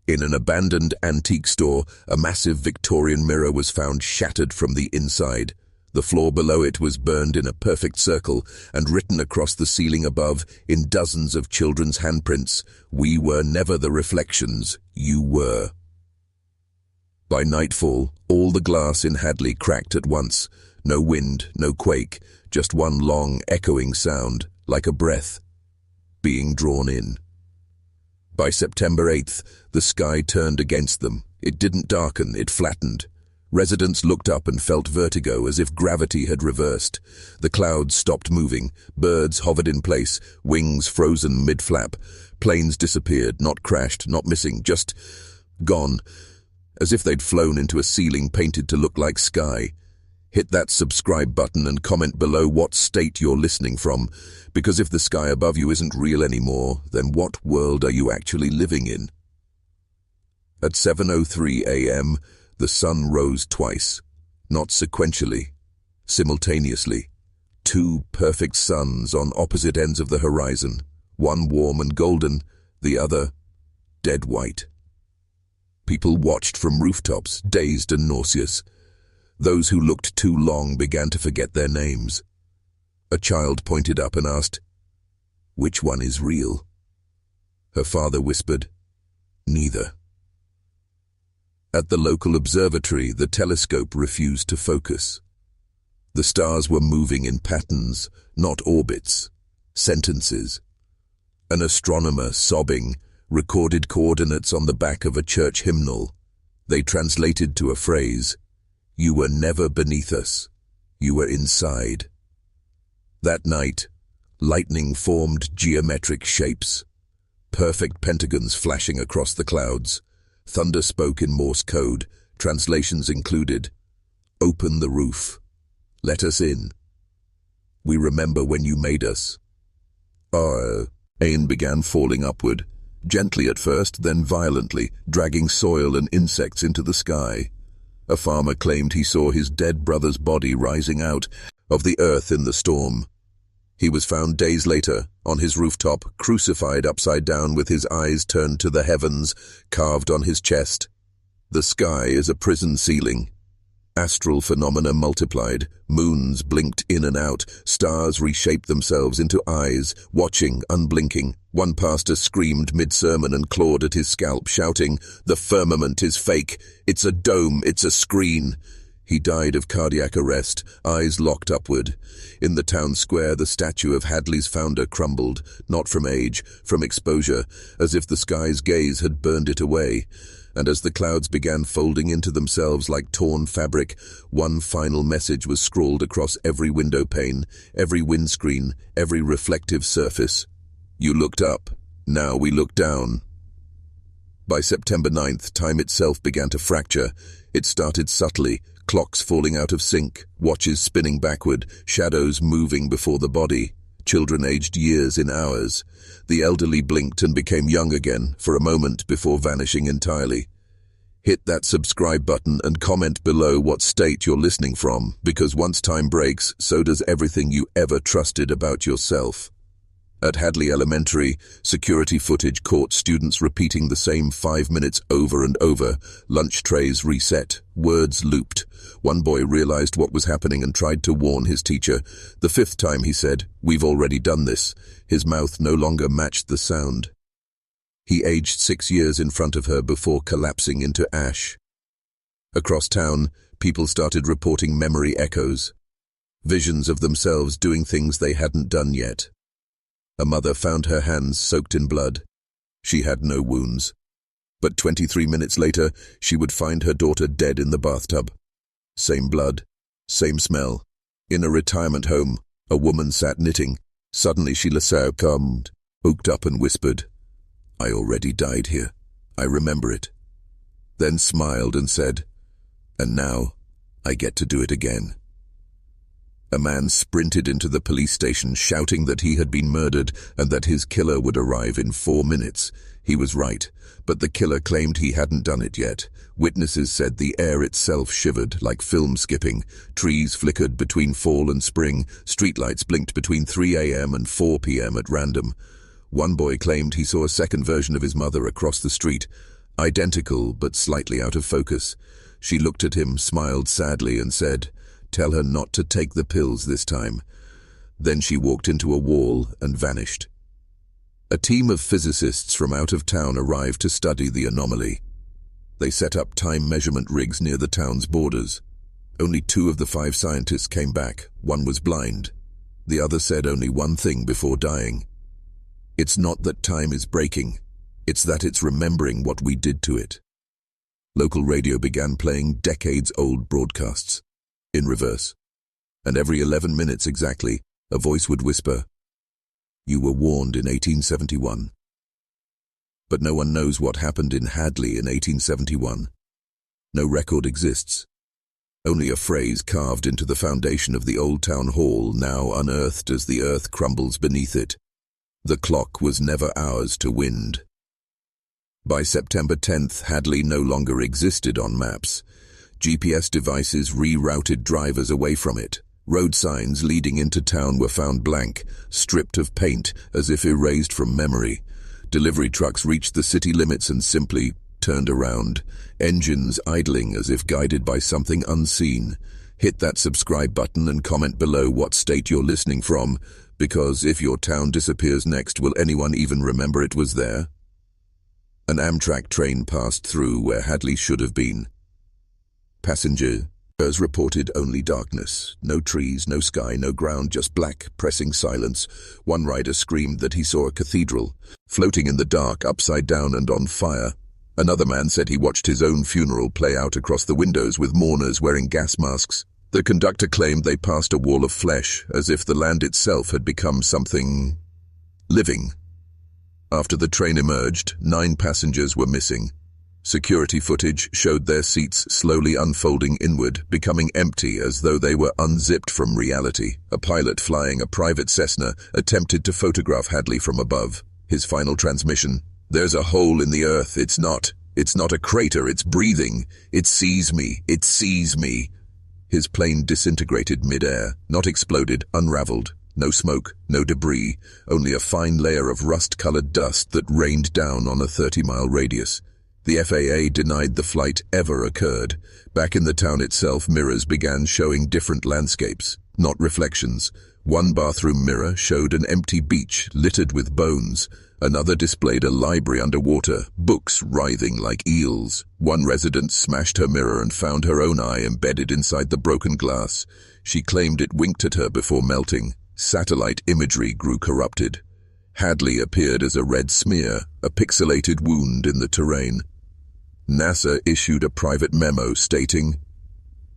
In an abandoned antique store, a massive Victorian mirror was found shattered from the inside. The floor below it was burned in a perfect circle, and written across the ceiling above, in dozens of children's handprints, "We were never the reflections, you were." By nightfall, all the glass in Hadley cracked at once. No wind, no quake, just one long, echoing sound, like a breath, being drawn in. By September 8th, the sky turned against them. It didn't darken, it flattened. Residents looked up and felt vertigo, as if gravity had reversed. The clouds stopped moving, birds hovered in place, wings frozen mid-flap. Planes disappeared, not crashed, not missing, just gone, as if they'd flown into a ceiling painted to look like sky. Hit that subscribe button and comment below what state you're listening from, because if the sky above you isn't real anymore, then what world are you actually living in? At 7:03 a.m., the sun rose twice, not sequentially, simultaneously. 2 perfect suns on opposite ends of the horizon, one warm and golden, the other dead white. People watched from rooftops, dazed and nauseous. Those who looked too long began to forget their names. A child pointed up and asked, "Which one is real?" Her father whispered, "Neither." At the local observatory, the telescope refused to focus. The stars were moving in patterns, not orbits, sentences. An astronomer, sobbing, recorded coordinates on the back of a church hymnal. They translated to a phrase, "You were never beneath us. You were inside." That night, lightning formed geometric shapes, perfect pentagons flashing across the clouds. Thunder spoke in Morse code. Translations included, "Open the roof. Let us in. We remember when you made us." Rain began falling upward, gently at first, then violently, dragging soil and insects into the sky. A farmer claimed he saw his dead brother's body rising out of the earth in the storm. He was found days later, on his rooftop, crucified upside down with his eyes turned to the heavens, carved on his chest. The sky is a prison ceiling. Astral phenomena multiplied, moons blinked in and out, stars reshaped themselves into eyes, watching, unblinking. One pastor screamed mid-sermon and clawed at his scalp, shouting, "The firmament is fake. It's a dome, it's a screen." He died of cardiac arrest, eyes locked upward. In the town square, the statue of Hadley's founder crumbled, not from age, from exposure, as if the sky's gaze had burned it away. And as the clouds began folding into themselves like torn fabric, one final message was scrawled across every window pane, every windscreen, every reflective surface. You looked up. Now we look down. By September 9th, time itself began to fracture. It started subtly, clocks falling out of sync, watches spinning backward, shadows moving before the body. Children aged years in hours. The elderly blinked and became young again for a moment before vanishing entirely. Hit that subscribe button and comment below what state you're listening from, because once time breaks, so does everything you ever trusted about yourself. At Hadley Elementary, security footage caught students repeating the same 5 minutes over and over. Lunch trays reset, words looped. One boy realized what was happening and tried to warn his teacher. The 5th time he said, "We've already done this." His mouth no longer matched the sound. He aged 6 years in front of her before collapsing into ash. Across town, people started reporting memory echoes. Visions of themselves doing things they hadn't done yet. A mother found her hands soaked in blood. She had no wounds. But 23 minutes later, she would find her daughter dead in the bathtub. Same blood, same smell. In a retirement home, a woman sat knitting. Suddenly she succumbed, hooked up and whispered, "I already died here. I remember it." Then smiled and said, "And now, I get to do it again." A man sprinted into the police station shouting that he had been murdered and that his killer would arrive in 4 minutes. He was right, but the killer claimed he hadn't done it yet. Witnesses said the air itself shivered like film skipping. Trees flickered between fall and spring. Streetlights blinked between 3 a.m. and 4 p.m. at random. One boy claimed he saw a second version of his mother across the street, identical but slightly out of focus. She looked at him, smiled sadly and said, "Tell her not to take the pills this time." Then she walked into a wall and vanished. A team of physicists from out of town arrived to study the anomaly. They set up time measurement rigs near the town's borders. Only 2 of the 5 scientists came back. One was blind. The other said only one thing before dying. "It's not that time is breaking. It's that it's remembering what we did to it." Local radio began playing decades-old broadcasts, in reverse. And every 11 minutes exactly, a voice would whisper, "You were warned in 1871. But no one knows what happened in Hadley in 1871. No record exists. Only a phrase carved into the foundation of the old town hall, now unearthed as the earth crumbles beneath it. The clock was never ours to wind. By September 10th, Hadley no longer existed on maps. GPS devices rerouted drivers away from it. Road signs leading into town were found blank, stripped of paint, as if erased from memory. Delivery trucks reached the city limits and simply turned around, engines idling as if guided by something unseen. Hit that subscribe button and comment below what state you're listening from, because if your town disappears next, will anyone even remember it was there? An Amtrak train passed through where Hadley should have been. Passengers reported only darkness. No trees, no sky, no ground, just black, pressing silence. One rider screamed that he saw a cathedral, floating in the dark, upside down and on fire. Another man said he watched his own funeral play out across the windows with mourners wearing gas masks. The conductor claimed they passed a wall of flesh, as if the land itself had become something living. After the train emerged, 9 passengers were missing. Security footage showed their seats slowly unfolding inward, becoming empty as though they were unzipped from reality. A pilot flying a private Cessna attempted to photograph Hadley from above. His final transmission: "There's a hole in the earth. It's not a crater, it's breathing. It sees me. It sees me." His plane disintegrated mid-air, not exploded, unraveled. No smoke, no debris, only a fine layer of rust-colored dust that rained down on a 30-mile radius. The FAA denied the flight ever occurred. Back in the town itself, mirrors began showing different landscapes, not reflections. One bathroom mirror showed an empty beach littered with bones. Another displayed a library underwater, books writhing like eels. One resident smashed her mirror and found her own eye embedded inside the broken glass. She claimed it winked at her before melting. Satellite imagery grew corrupted. Hadley appeared as a red smear, a pixelated wound in the terrain. NASA issued a private memo stating,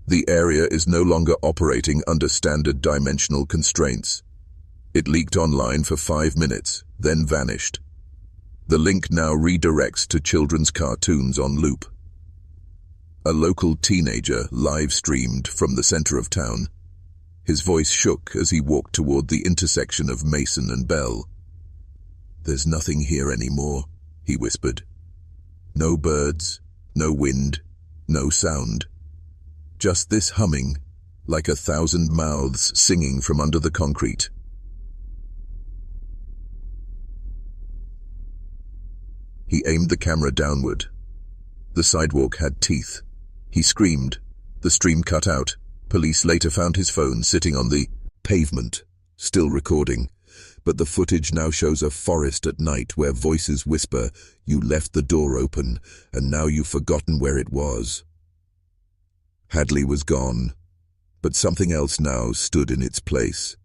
"The area is no longer operating under standard dimensional constraints." It leaked online for 5 minutes, then vanished. The link now redirects to children's cartoons on loop. A local teenager live-streamed from the center of town. His voice shook as he walked toward the intersection of Mason and Bell. "There's nothing here anymore," he whispered. "No birds, no wind, no sound. Just this humming, like 1,000 mouths singing from under the concrete." He aimed the camera downward. The sidewalk had teeth. He screamed. The stream cut out. Police later found his phone sitting on the pavement, still recording. But the footage now shows a forest at night where voices whisper, "You left the door open, and now you've forgotten where it was." Hadley was gone, but something else now stood in its place.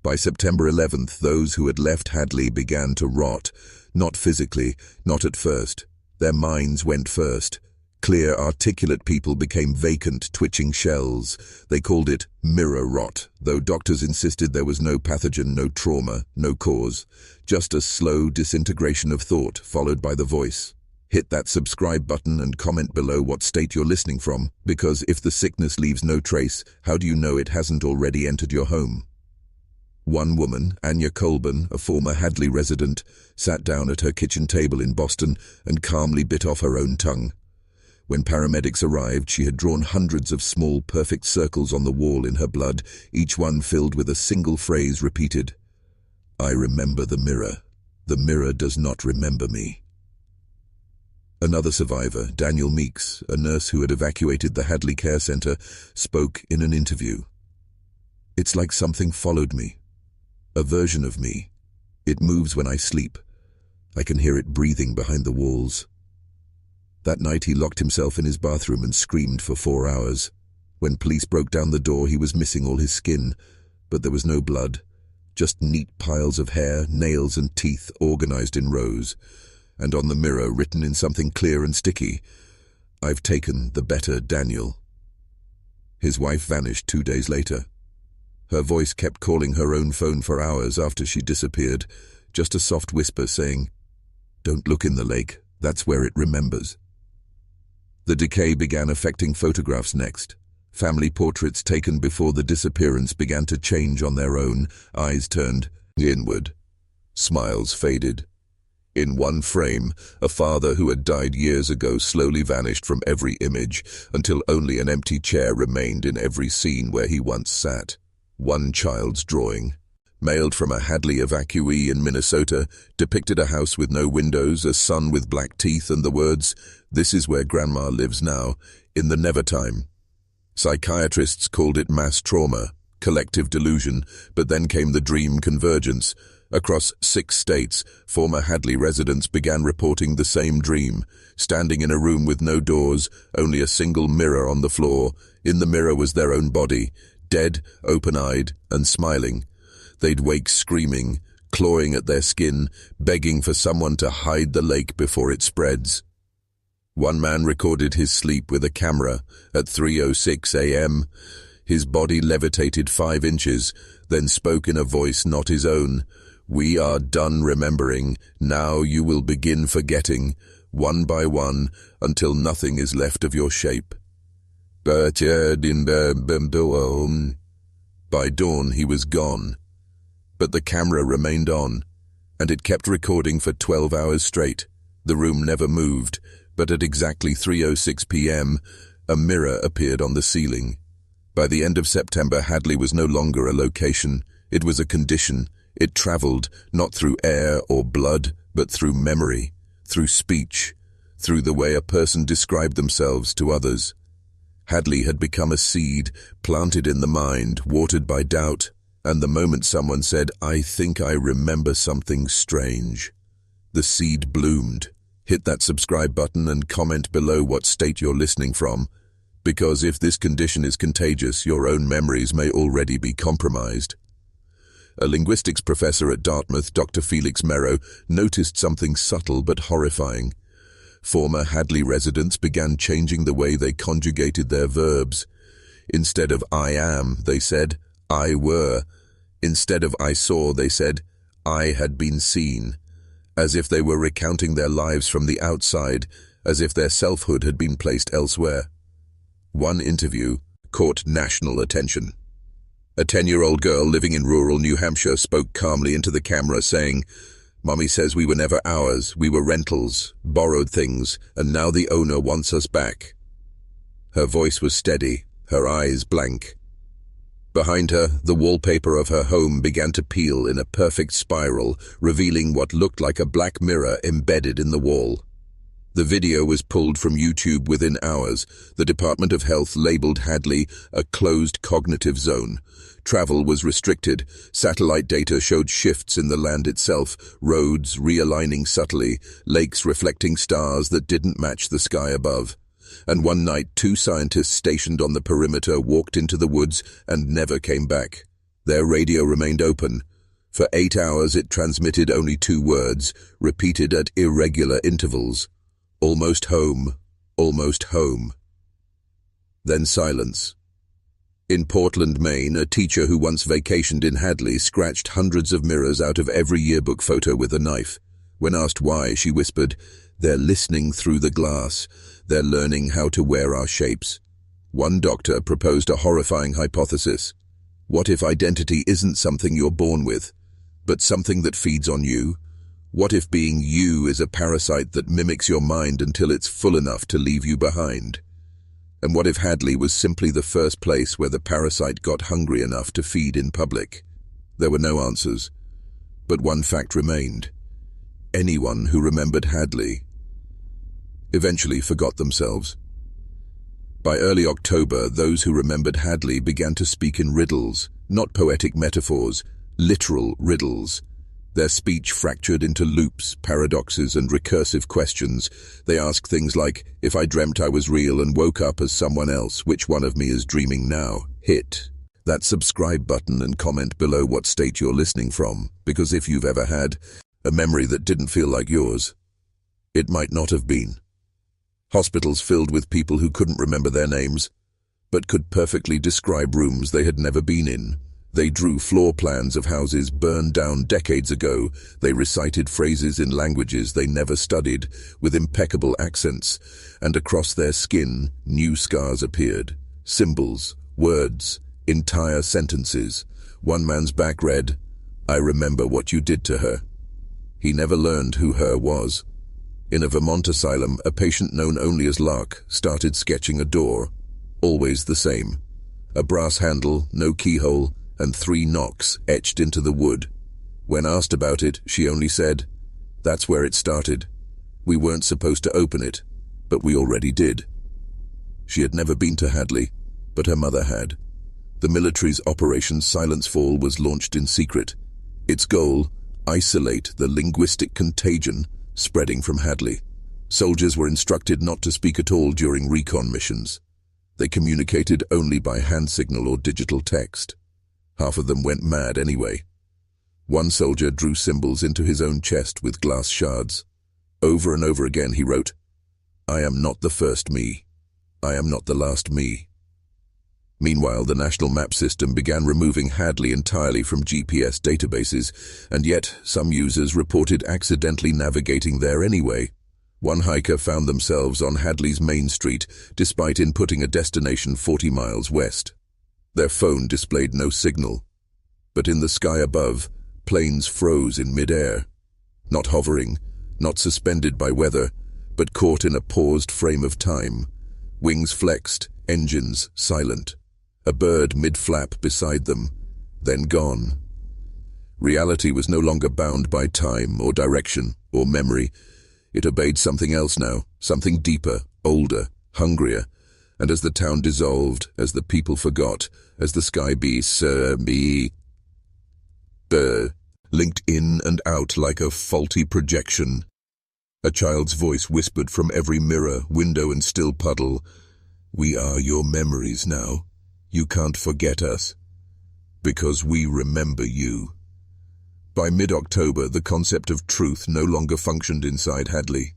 By September 11th, those who had left Hadley began to rot. Not physically, not at first. Their minds went first. Clear, articulate people became vacant, twitching shells. They called it mirror rot, though doctors insisted there was no pathogen, no trauma, no cause. Just a slow disintegration of thought, followed by the voice. Hit that subscribe button and comment below what state you're listening from, because if the sickness leaves no trace, how do you know it hasn't already entered your home? One woman, Anya Colburn, a former Hadley resident, sat down at her kitchen table in Boston and calmly bit off her own tongue. When paramedics arrived, she had drawn hundreds of small, perfect circles on the wall in her blood, each one filled with a single phrase repeated, "I remember the mirror. The mirror does not remember me." Another survivor, Daniel Meeks, a nurse who had evacuated the Hadley Care Center, spoke in an interview. "It's like something followed me. A version of me. It moves when I sleep. I can hear it breathing behind the walls." That night he locked himself in his bathroom and screamed for 4 hours. When police broke down the door, he was missing all his skin, but there was no blood, just neat piles of hair, nails and teeth organized in rows, and on the mirror written in something clear and sticky, "I've taken the better Daniel." His wife vanished 2 days later. Her voice kept calling her own phone for hours after she disappeared, just a soft whisper saying, "Don't look in the lake, that's where it remembers." The decay began affecting photographs next. Family portraits taken before the disappearance began to change on their own, eyes turned inward. Smiles faded. In one frame, a father who had died years ago slowly vanished from every image, until only an empty chair remained in every scene where he once sat. One child's drawing, mailed from a Hadley evacuee in Minnesota, depicted a house with no windows, a son with black teeth, and the words, "This is where Grandma lives now, in the never time." Psychiatrists called it mass trauma, collective delusion, but then came the dream convergence. Across 6 states, former Hadley residents began reporting the same dream, standing in a room with no doors, only a single mirror on the floor. In the mirror was their own body, dead, open-eyed, and smiling. They'd wake screaming, clawing at their skin, begging for someone to hide the lake before it spreads. One man recorded his sleep with a camera at 3:06 a.m. His body levitated 5 inches, then spoke in a voice not his own. "We are done remembering. Now you will begin forgetting, one by one, until nothing is left of your shape." By dawn he was gone, but the camera remained on, and it kept recording for 12 hours straight. The room never moved, but at exactly 3:06 p.m., a mirror appeared on the ceiling. By the end of September, Hadley was no longer a location. It was a condition. It traveled, not through air or blood, but through memory, through speech, through the way a person described themselves to others. Hadley had become a seed, planted in the mind, watered by doubt, and the moment someone said, "I think I remember something strange," the seed bloomed. Hit that subscribe button and comment below what state you're listening from, because if this condition is contagious, your own memories may already be compromised. A linguistics professor at Dartmouth, Dr. Felix Merrow, noticed something subtle but horrifying. Former Hadley residents began changing the way they conjugated their verbs. Instead of I am, they said, I were. Instead of I saw, they said, I had been seen. As if they were recounting their lives from the outside, as if their selfhood had been placed elsewhere. One interview caught national attention. A 10-year-old girl living in rural New Hampshire spoke calmly into the camera, saying, "Mommy says we were never ours, we were rentals, borrowed things, and now the owner wants us back." Her voice was steady, her eyes blank. Behind her, the wallpaper of her home began to peel in a perfect spiral, revealing what looked like a black mirror embedded in the wall. The video was pulled from YouTube within hours. The Department of Health labeled Hadley a closed cognitive zone. Travel was restricted. Satellite data showed shifts in the land itself, roads realigning subtly, lakes reflecting stars that didn't match the sky above. And one night, 2 scientists stationed on the perimeter walked into the woods and never came back. Their radio remained open. For 8 hours it transmitted only 2 words, repeated at irregular intervals. Almost home, almost home. Then silence. In Portland, Maine, a teacher who once vacationed in Hadley scratched hundreds of mirrors out of every yearbook photo with a knife. When asked why, she whispered, "They're listening through the glass. They're learning how to wear our shapes." One doctor proposed a horrifying hypothesis. What if identity isn't something you're born with, but something that feeds on you? What if being you is a parasite that mimics your mind until it's full enough to leave you behind? And what if Hadley was simply the first place where the parasite got hungry enough to feed in public? There were no answers, but one fact remained. Anyone who remembered Hadley eventually forgot themselves. By early October, those who remembered Hadley began to speak in riddles, not poetic metaphors, literal riddles. Their speech fractured into loops, paradoxes, and recursive questions. They asked things like, "If I dreamt I was real and woke up as someone else, which one of me is dreaming now?" Hit that subscribe button and comment below what state you're listening from, because if you've ever had a memory that didn't feel like yours, it might not have been. Hospitals filled with people who couldn't remember their names, but could perfectly describe rooms they had never been in. They drew floor plans of houses burned down decades ago. They recited phrases in languages they never studied, with impeccable accents, and across their skin, new scars appeared. Symbols, words, entire sentences. One man's back read, "I remember what you did to her." He never learned who her was. In a Vermont asylum, a patient known only as Lark started sketching a door. Always the same. A brass handle, no keyhole, and 3 knocks etched into the wood. When asked about it, she only said, "That's where it started. We weren't supposed to open it, but we already did." She had never been to Hadley, but her mother had. The military's Operation Silence Fall was launched in secret. Its goal, isolate the linguistic contagion spreading from Hadley. Soldiers were instructed not to speak at all during recon missions. They communicated only by hand signal or digital text. Half of them went mad anyway. One soldier drew symbols into his own chest with glass shards. Over and over again he wrote, "I am not the first me. I am not the last me." Meanwhile, the National Map System began removing Hadley entirely from GPS databases, and yet some users reported accidentally navigating there anyway. One hiker found themselves on Hadley's main street, despite inputting a destination 40 miles west. Their phone displayed no signal, but in the sky above, planes froze in mid-air. Not hovering, not suspended by weather, but caught in a paused frame of time. Wings flexed, engines silent. A bird mid-flap beside them, then gone. Reality was no longer bound by time or direction or memory. It obeyed something else now, something deeper, older, hungrier. And as the town dissolved, as the people forgot, as the sky linked in and out like a faulty projection, a child's voice whispered from every mirror, window, and still puddle, "We are your memories now. You can't forget us, because we remember you." By mid-October, the concept of truth no longer functioned inside Hadley.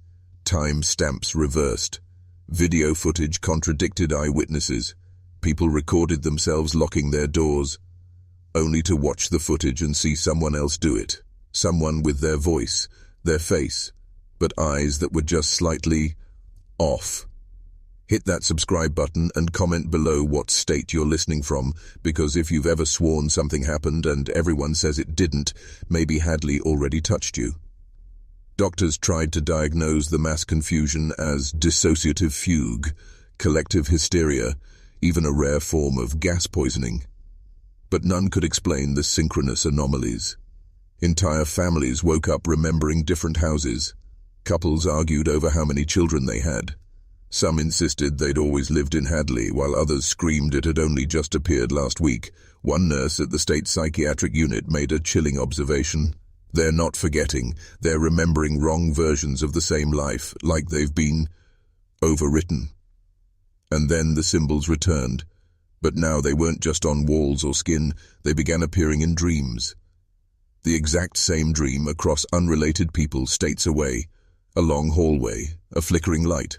time stamps reversed. Video footage contradicted eyewitnesses. People recorded themselves locking their doors, only to watch the footage and see someone else do it. Someone with their voice, their face, but eyes that were just slightly off. Hit that subscribe button and comment below what state you're listening from, because if you've ever sworn something happened and everyone says it didn't, maybe Hadley already touched you. Doctors tried to diagnose the mass confusion as dissociative fugue, collective hysteria, even a rare form of gas poisoning. But none could explain the synchronous anomalies. Entire families woke up remembering different houses. Couples argued over how many children they had. Some insisted they'd always lived in Hadley, while others screamed it had only just appeared last week. One nurse at the state psychiatric unit made a chilling observation. They're not forgetting, they're remembering wrong versions of the same life, like they've been overwritten. And then the symbols returned. But now they weren't just on walls or skin, they began appearing in dreams. The exact same dream across unrelated people states away. A long hallway, a flickering light.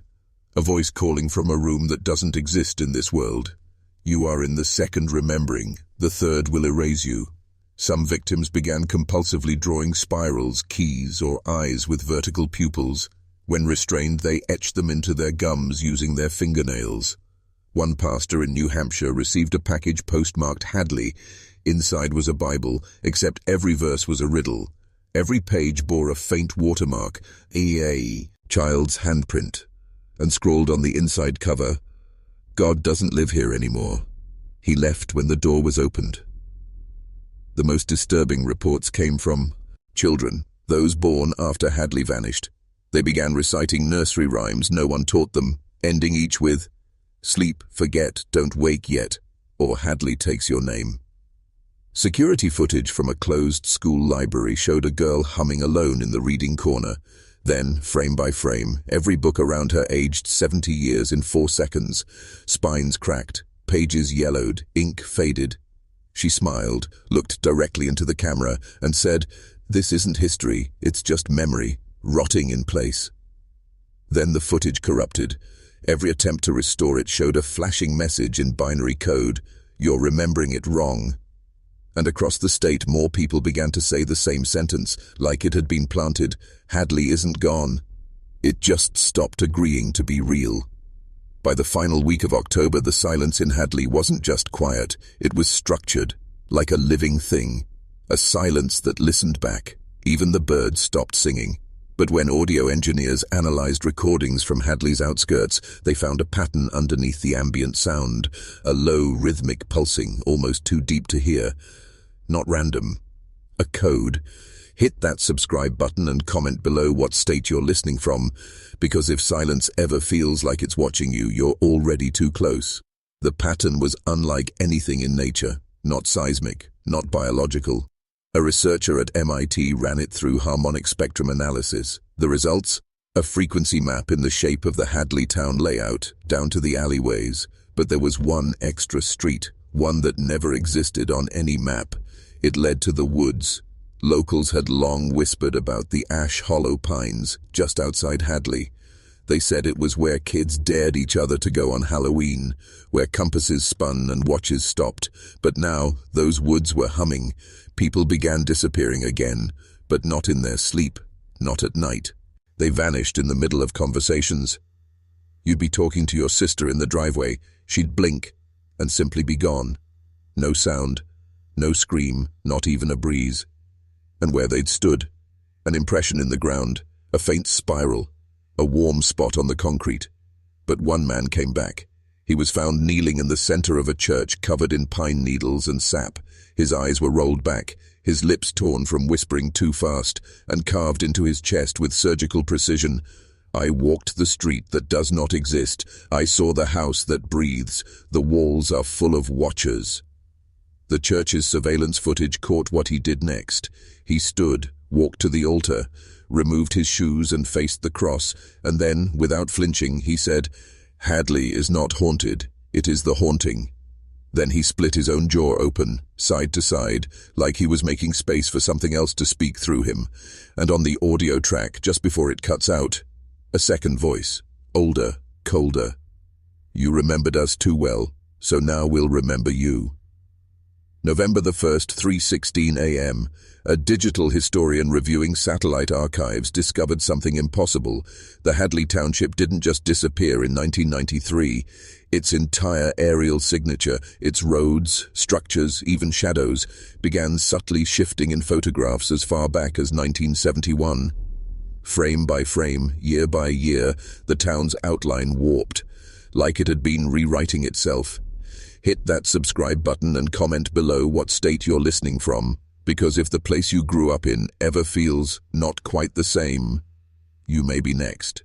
A voice calling from a room that doesn't exist in this world. You are in the second remembering, the third will erase you. Some victims began compulsively drawing spirals, keys, or eyes with vertical pupils. When restrained, they etched them into their gums using their fingernails. One pastor in New Hampshire received a package postmarked Hadley. Inside was a Bible, except every verse was a riddle. Every page bore a faint watermark, a child's handprint, and scrawled on the inside cover, "God doesn't live here anymore. He left when the door was opened." The most disturbing reports came from children, those born after Hadley vanished. They began reciting nursery rhymes no one taught them, ending each with, "Sleep, forget, don't wake yet," or "Hadley takes your name." Security footage from a closed school library showed a girl humming alone in the reading corner. Then, frame by frame, every book around her aged 70 years in 4 seconds. Spines cracked, pages yellowed, ink faded. She smiled, looked directly into the camera, and said, "This isn't history, it's just memory, rotting in place." Then the footage corrupted. Every attempt to restore it showed a flashing message in binary code, "You're remembering it wrong." And across the state, more people began to say the same sentence, like it had been planted, "Hadley isn't gone. It just stopped agreeing to be real." By the final week of October, the silence in Hadley wasn't just quiet, it was structured, like a living thing. A silence that listened back. Even the birds stopped singing. But when audio engineers analyzed recordings from Hadley's outskirts, they found a pattern underneath the ambient sound, a low, rhythmic pulsing, almost too deep to hear. Not random. A code. Hit that subscribe button and comment below what state you're listening from, because if silence ever feels like it's watching you, you're already too close. The pattern was unlike anything in nature, not seismic, not biological. A researcher at MIT ran it through harmonic spectrum analysis. The results? A frequency map in the shape of the Hadley town layout, down to the alleyways. But there was one extra street, one that never existed on any map. It led to the woods. Locals had long whispered about the Ash Hollow Pines, just outside Hadley. They said it was where kids dared each other to go on Halloween, where compasses spun and watches stopped. But now, those woods were humming. People began disappearing again, but not in their sleep, not at night. They vanished in the middle of conversations. You'd be talking to your sister in the driveway, she'd blink, and simply be gone. No sound, no scream, not even a breeze. And where they'd stood, an impression in the ground, a faint spiral, a warm spot on the concrete. But one man came back. He was found kneeling in the center of a church covered in pine needles and sap. His eyes were rolled back, his lips torn from whispering too fast, and carved into his chest with surgical precision. I walked the street that does not exist. I saw the house that breathes. The walls are full of watchers. The church's surveillance footage caught what he did next. He stood, walked to the altar, removed his shoes and faced the cross, and then, without flinching, he said, "Hadley is not haunted, it is the haunting." Then he split his own jaw open, side to side, like he was making space for something else to speak through him. And on the audio track, just before it cuts out, A second voice, older, colder. You remembered us too well, so now we'll remember you. November the 1st, 3:16 a.m., a digital historian reviewing satellite archives discovered something impossible. The Hadley Township didn't just disappear in 1993. Its entire aerial signature, its roads, structures, even shadows, began subtly shifting in photographs as far back as 1971. Frame by frame, year by year, the town's outline warped, like it had been rewriting itself. Hit that subscribe button and comment below what state you're listening from, because if the place you grew up in ever feels not quite the same, you may be next.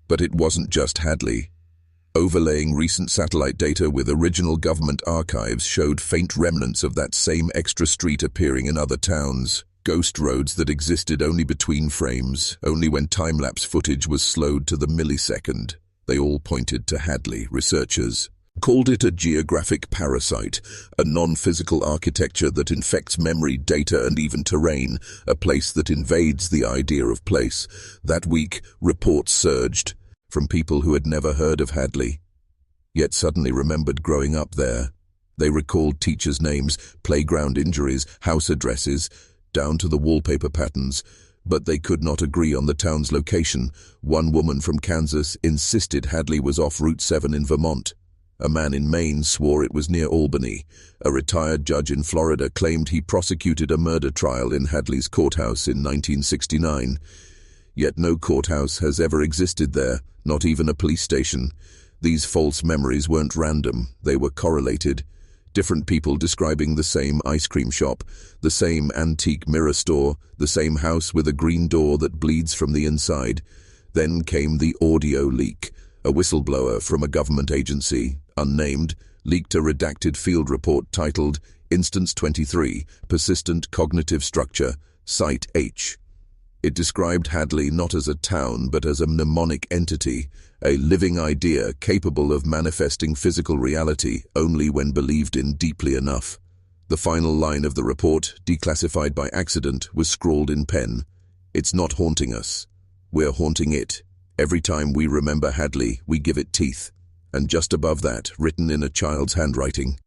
But it wasn't just Hadley. Overlaying recent satellite data with original government archives showed faint remnants of that same extra street appearing in other towns. Ghost roads that existed only between frames, only when time-lapse footage was slowed to the millisecond. They all pointed to Hadley. Researchers called it a geographic parasite, a non-physical architecture that infects memory, data, and even terrain, a place that invades the idea of place. That week, reports surged from people who had never heard of Hadley, yet suddenly remembered growing up there. They recalled teachers' names, playground injuries, house addresses, down to the wallpaper patterns, but they could not agree on the town's location. One woman from Kansas insisted Hadley was off Route 7 in Vermont. A man in Maine swore it was near Albany. A retired judge in Florida claimed he prosecuted a murder trial in Hadley's courthouse in 1969. Yet no courthouse has ever existed there, not even a police station. These false memories weren't random, they were correlated. Different people describing the same ice cream shop, the same antique mirror store, the same house with a green door that bleeds from the inside. Then came the audio leak. A whistleblower from a government agency, unnamed, leaked a redacted field report titled Instance 23, Persistent Cognitive Structure, Site H. It described Hadley not as a town but as a mnemonic entity, a living idea capable of manifesting physical reality only when believed in deeply enough. The final line of the report, declassified by accident, was scrawled in pen. It's not haunting us. We're haunting it. Every time we remember Hadley, we give it teeth. And just above that, written in a child's handwriting,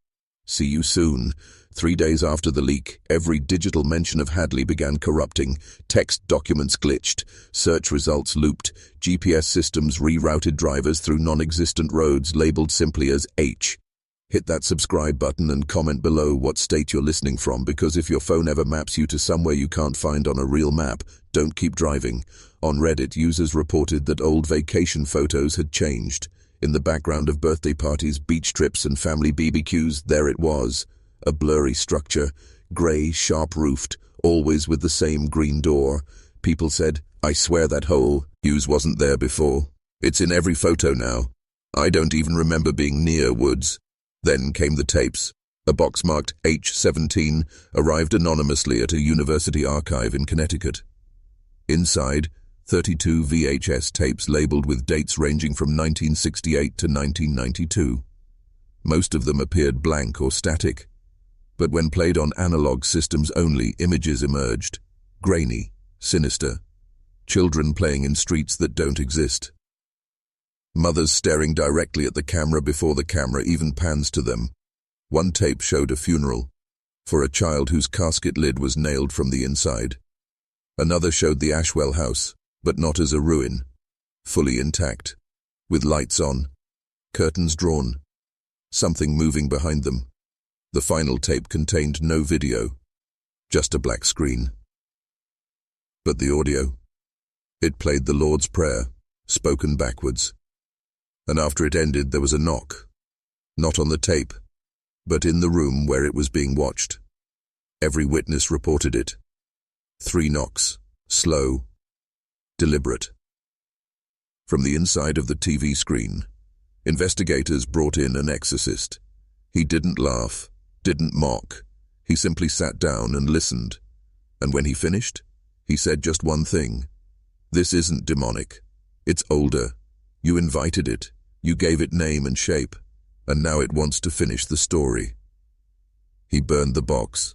"See you soon." 3 days after the leak, every digital mention of Hadley began corrupting. Text documents glitched, search results looped, GPS systems rerouted drivers through non-existent roads labeled simply as H. Hit that subscribe button and comment below what state you're listening from, because if your phone ever maps you to somewhere you can't find on a real map, don't keep driving. On Reddit, users reported that old vacation photos had changed. In the background of birthday parties, beach trips, and family BBQs, there it was. A blurry structure, grey, sharp-roofed, always with the same green door. People said, "I swear that whole Hughes wasn't there before. It's in every photo now. I don't even remember being near woods." Then came the tapes. A box marked H17 arrived anonymously at a university archive in Connecticut. Inside, 32 VHS tapes labeled with dates ranging from 1968 to 1992. Most of them appeared blank or static, but when played on analog systems only, images emerged. Grainy, sinister. Children playing in streets that don't exist. Mothers staring directly at the camera before the camera even pans to them. One tape showed a funeral for a child whose casket lid was nailed from the inside. Another showed the Ashwell house, but not as a ruin, fully intact, with lights on, curtains drawn, something moving behind them. The final tape contained no video, just a black screen. But the audio? It played the Lord's Prayer, spoken backwards. And after it ended, there was a knock. Not on the tape, but in the room where it was being watched. Every witness reported it. 3 knocks, slow, deliberate. From the inside of the TV screen, investigators brought in an exorcist. He didn't laugh, didn't mock. He simply sat down and listened. And when he finished, he said just one thing. "This isn't demonic. It's older. You invited it. You gave it name and shape. And now it wants to finish the story." He burned the box.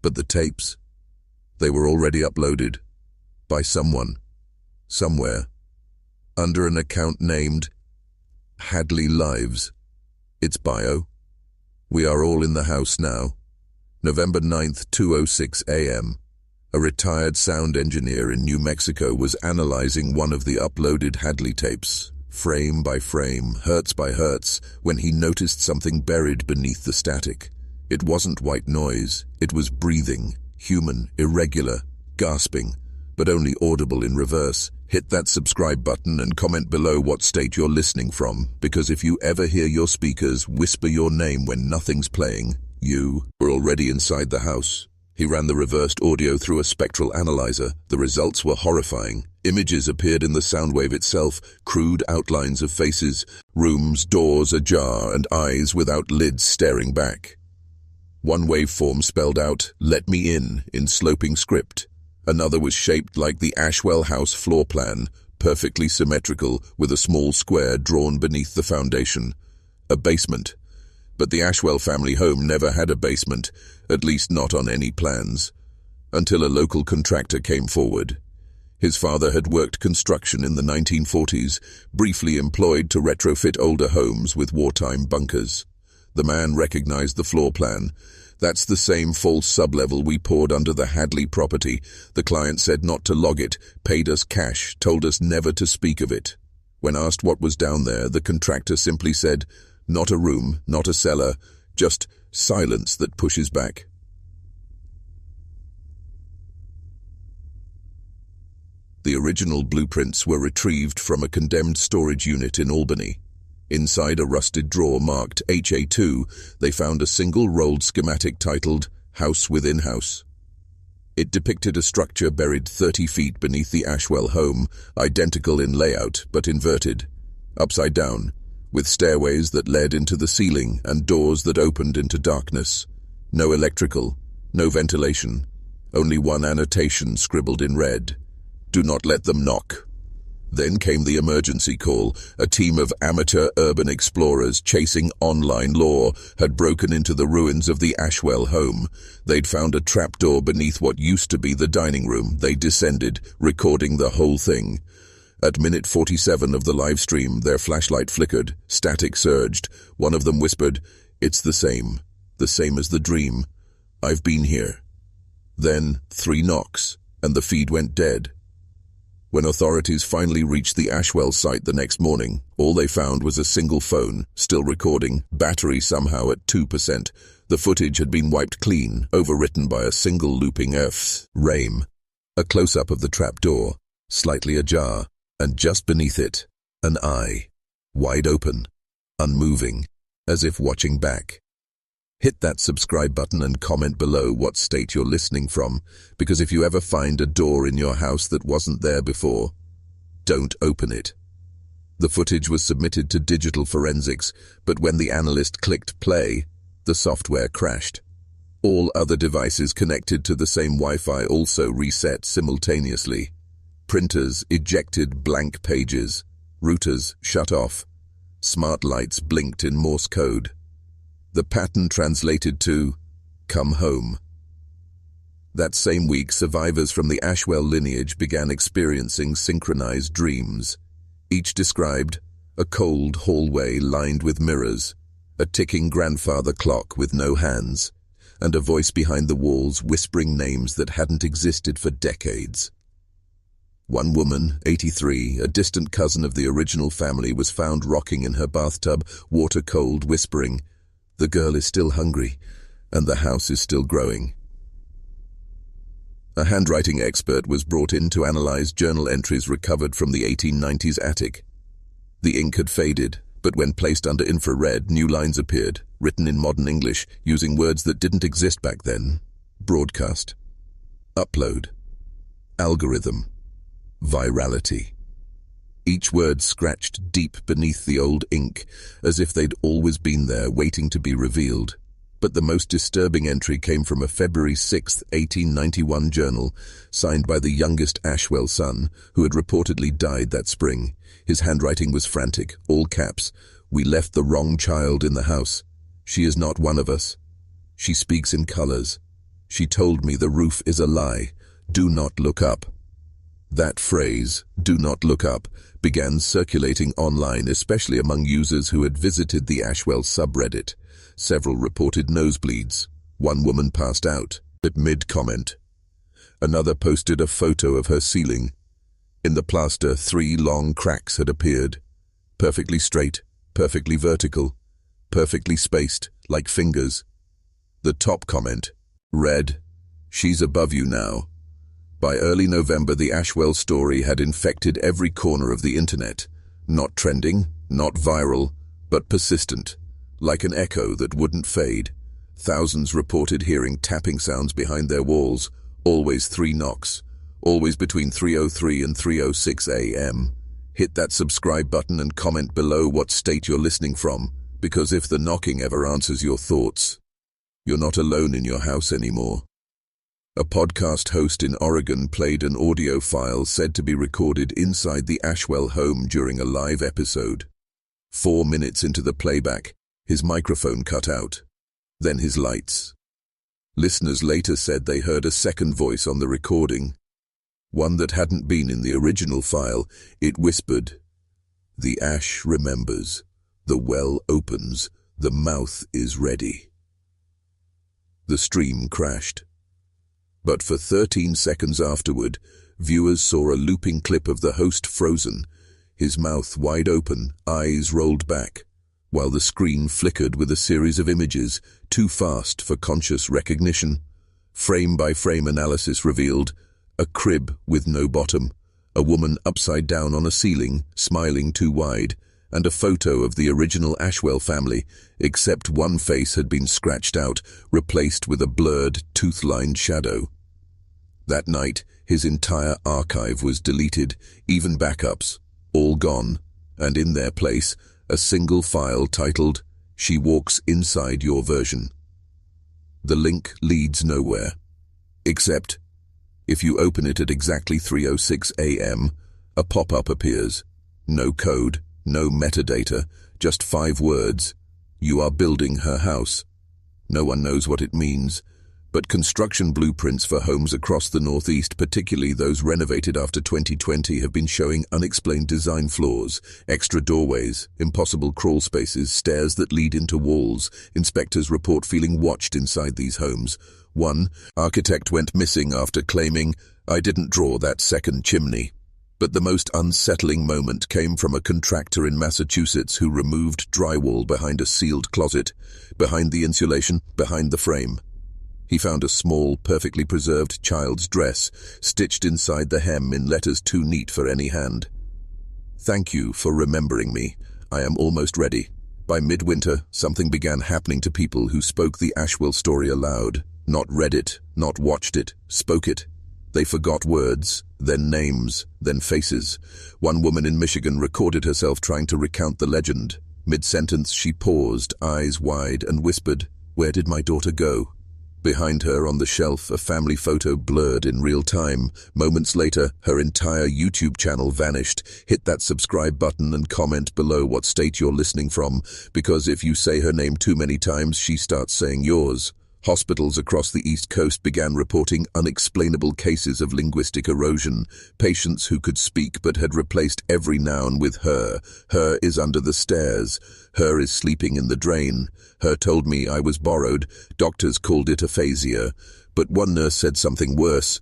But the tapes, they were already uploaded. By someone. Somewhere. under an account named Hadley Lives. Its bio: "We are all in the house now. November 9th, 2:06 a.m. A retired sound engineer in New Mexico was analyzing one of the uploaded Hadley tapes, frame by frame, hertz by hertz, when he noticed something buried beneath the static. It wasn't white noise, it was breathing, human, irregular, gasping, but only audible in reverse. Hit that subscribe button and comment below what state you're listening from, because if you ever hear your speakers whisper your name when nothing's playing, you were already inside the house." He ran the reversed audio through a spectral analyzer. The results were horrifying. Images appeared in the sound wave itself, crude outlines of faces, rooms, doors ajar, and eyes without lids staring back. One waveform spelled out, "Let me in sloping script. Another was shaped like the Ashwell house floor plan, perfectly symmetrical, with a small square drawn beneath the foundation. A basement. But the Ashwell family home never had a basement, at least not on any plans, until a local contractor came forward. His father had worked construction in the 1940s, briefly employed to retrofit older homes with wartime bunkers. The man recognized the floor plan. "That's the same false sublevel we poured under the Hadley property. The client said not to log it, paid us cash, told us never to speak of it." When asked what was down there, the contractor simply said, "Not a room, not a cellar, just silence that pushes back." The original blueprints were retrieved from a condemned storage unit in Albany. Inside a rusted drawer marked HA2, they found a single rolled schematic titled House Within House. It depicted a structure buried 30 feet beneath the Ashwell home, identical in layout but inverted, upside down, with stairways that led into the ceiling and doors that opened into darkness. No electrical, no ventilation, only one annotation scribbled in red: "Do not let them knock." Then came the emergency call. A team of amateur urban explorers chasing online law had broken into the ruins of the Ashwell home. They'd found a trapdoor beneath what used to be the dining room. They descended, recording the whole thing. At minute 47 of the live stream, their flashlight flickered, static surged. One of them whispered, "It's the same as the dream. I've been here." Then 3 knocks, and the feed went dead. When authorities finally reached the Ashwell site the next morning, all they found was a single phone, still recording, battery somehow at 2%. The footage had been wiped clean, overwritten by a single looping frame. A close-up of the trapdoor, slightly ajar, and just beneath it, an eye, wide open, unmoving, as if watching back. Hit that subscribe button and comment below what state you're listening from, because if you ever find a door in your house that wasn't there before, don't open it. The footage was submitted to digital forensics, but when the analyst clicked play, the software crashed. All other devices connected to the same Wi-Fi also reset simultaneously. Printers ejected blank pages, routers shut off, smart lights blinked in Morse code. The pattern translated to, "Come home." That same week, survivors from the Ashwell lineage began experiencing synchronized dreams. Each described a cold hallway lined with mirrors, a ticking grandfather clock with no hands, and a voice behind the walls whispering names that hadn't existed for decades. One woman, 83, a distant cousin of the original family, was found rocking in her bathtub, water cold, whispering, "The girl is still hungry, and the house is still growing." A handwriting expert was brought in to analyze journal entries recovered from the 1890s attic. The ink had faded, but when placed under infrared, new lines appeared, written in modern English, using words that didn't exist back then. Broadcast. Upload. Algorithm. Virality. Each word scratched deep beneath the old ink, as if they'd always been there, waiting to be revealed. But the most disturbing entry came from a February 6, 1891 journal, signed by the youngest Ashwell son, who had reportedly died that spring. His handwriting was frantic, all caps. "We left the wrong child in the house. She is not one of us. She speaks in colors. She told me the roof is a lie. Do not look up." That phrase, "do not look up," began circulating online, especially among users who had visited the Ashwell subreddit. Several reported nosebleeds. One woman passed out at mid-comment. Another posted a photo of her ceiling. In the plaster, 3 long cracks had appeared. Perfectly straight, perfectly vertical, perfectly spaced, like fingers. The top comment read, "She's above you now." By early November, the Ashwell story had infected every corner of the internet. Not trending, not viral, but persistent, like an echo that wouldn't fade. Thousands reported hearing tapping sounds behind their walls, always 3 knocks, always between 3:03 and 3:06 a.m. Hit that subscribe button and comment below what state you're listening from, because if the knocking ever answers your thoughts, you're not alone in your house anymore. A podcast host in Oregon played an audio file said to be recorded inside the Ashwell home during a live episode. 4 minutes into the playback, his microphone cut out. Then his lights. Listeners later said they heard a second voice on the recording. One that hadn't been in the original file. It whispered, "The ash remembers. The well opens. The mouth is ready." The stream crashed. But for 13 seconds afterward, viewers saw a looping clip of the host frozen, his mouth wide open, eyes rolled back, while the screen flickered with a series of images, too fast for conscious recognition. Frame-by-frame analysis revealed a crib with no bottom, a woman upside down on a ceiling, smiling too wide, and a photo of the original Ashwell family, except one face had been scratched out, replaced with a blurred, tooth-lined shadow. That night, his entire archive was deleted, even backups, all gone, and in their place, a single file titled, "She Walks Inside Your Version." The link leads nowhere. Except, if you open it at exactly 3:06 a.m., a pop-up appears. No code, no metadata, just 5 words. "You are building her house." No one knows what it means, but construction blueprints for homes across the Northeast, particularly those renovated after 2020, have been showing unexplained design flaws, extra doorways, impossible crawl spaces, stairs that lead into walls. Inspectors report feeling watched inside these homes. One architect went missing after claiming, "I didn't draw that second chimney." But the most unsettling moment came from a contractor in Massachusetts who removed drywall behind a sealed closet, behind the insulation, behind the frame. He found a small, perfectly preserved child's dress, stitched inside the hem in letters too neat for any hand. "Thank you for remembering me. I am almost ready." By midwinter, something began happening to people who spoke the Ashwell story aloud. Not read it, not watched it, spoke it. They forgot words, then names, then faces. One woman in Michigan recorded herself trying to recount the legend. Mid-sentence, she paused, eyes wide, and whispered, "Where did my daughter go?" Behind her on the shelf, a family photo blurred in real time. Moments later, her entire YouTube channel vanished. Hit that subscribe button and comment below what state you're listening from, because if you say her name too many times, she starts saying yours. Hospitals across the East Coast began reporting unexplainable cases of linguistic erosion. Patients who could speak but had replaced every noun with her. Her is under the stairs. Her is sleeping in the drain. Her told me I was borrowed. Doctors called it aphasia. But one nurse said something worse.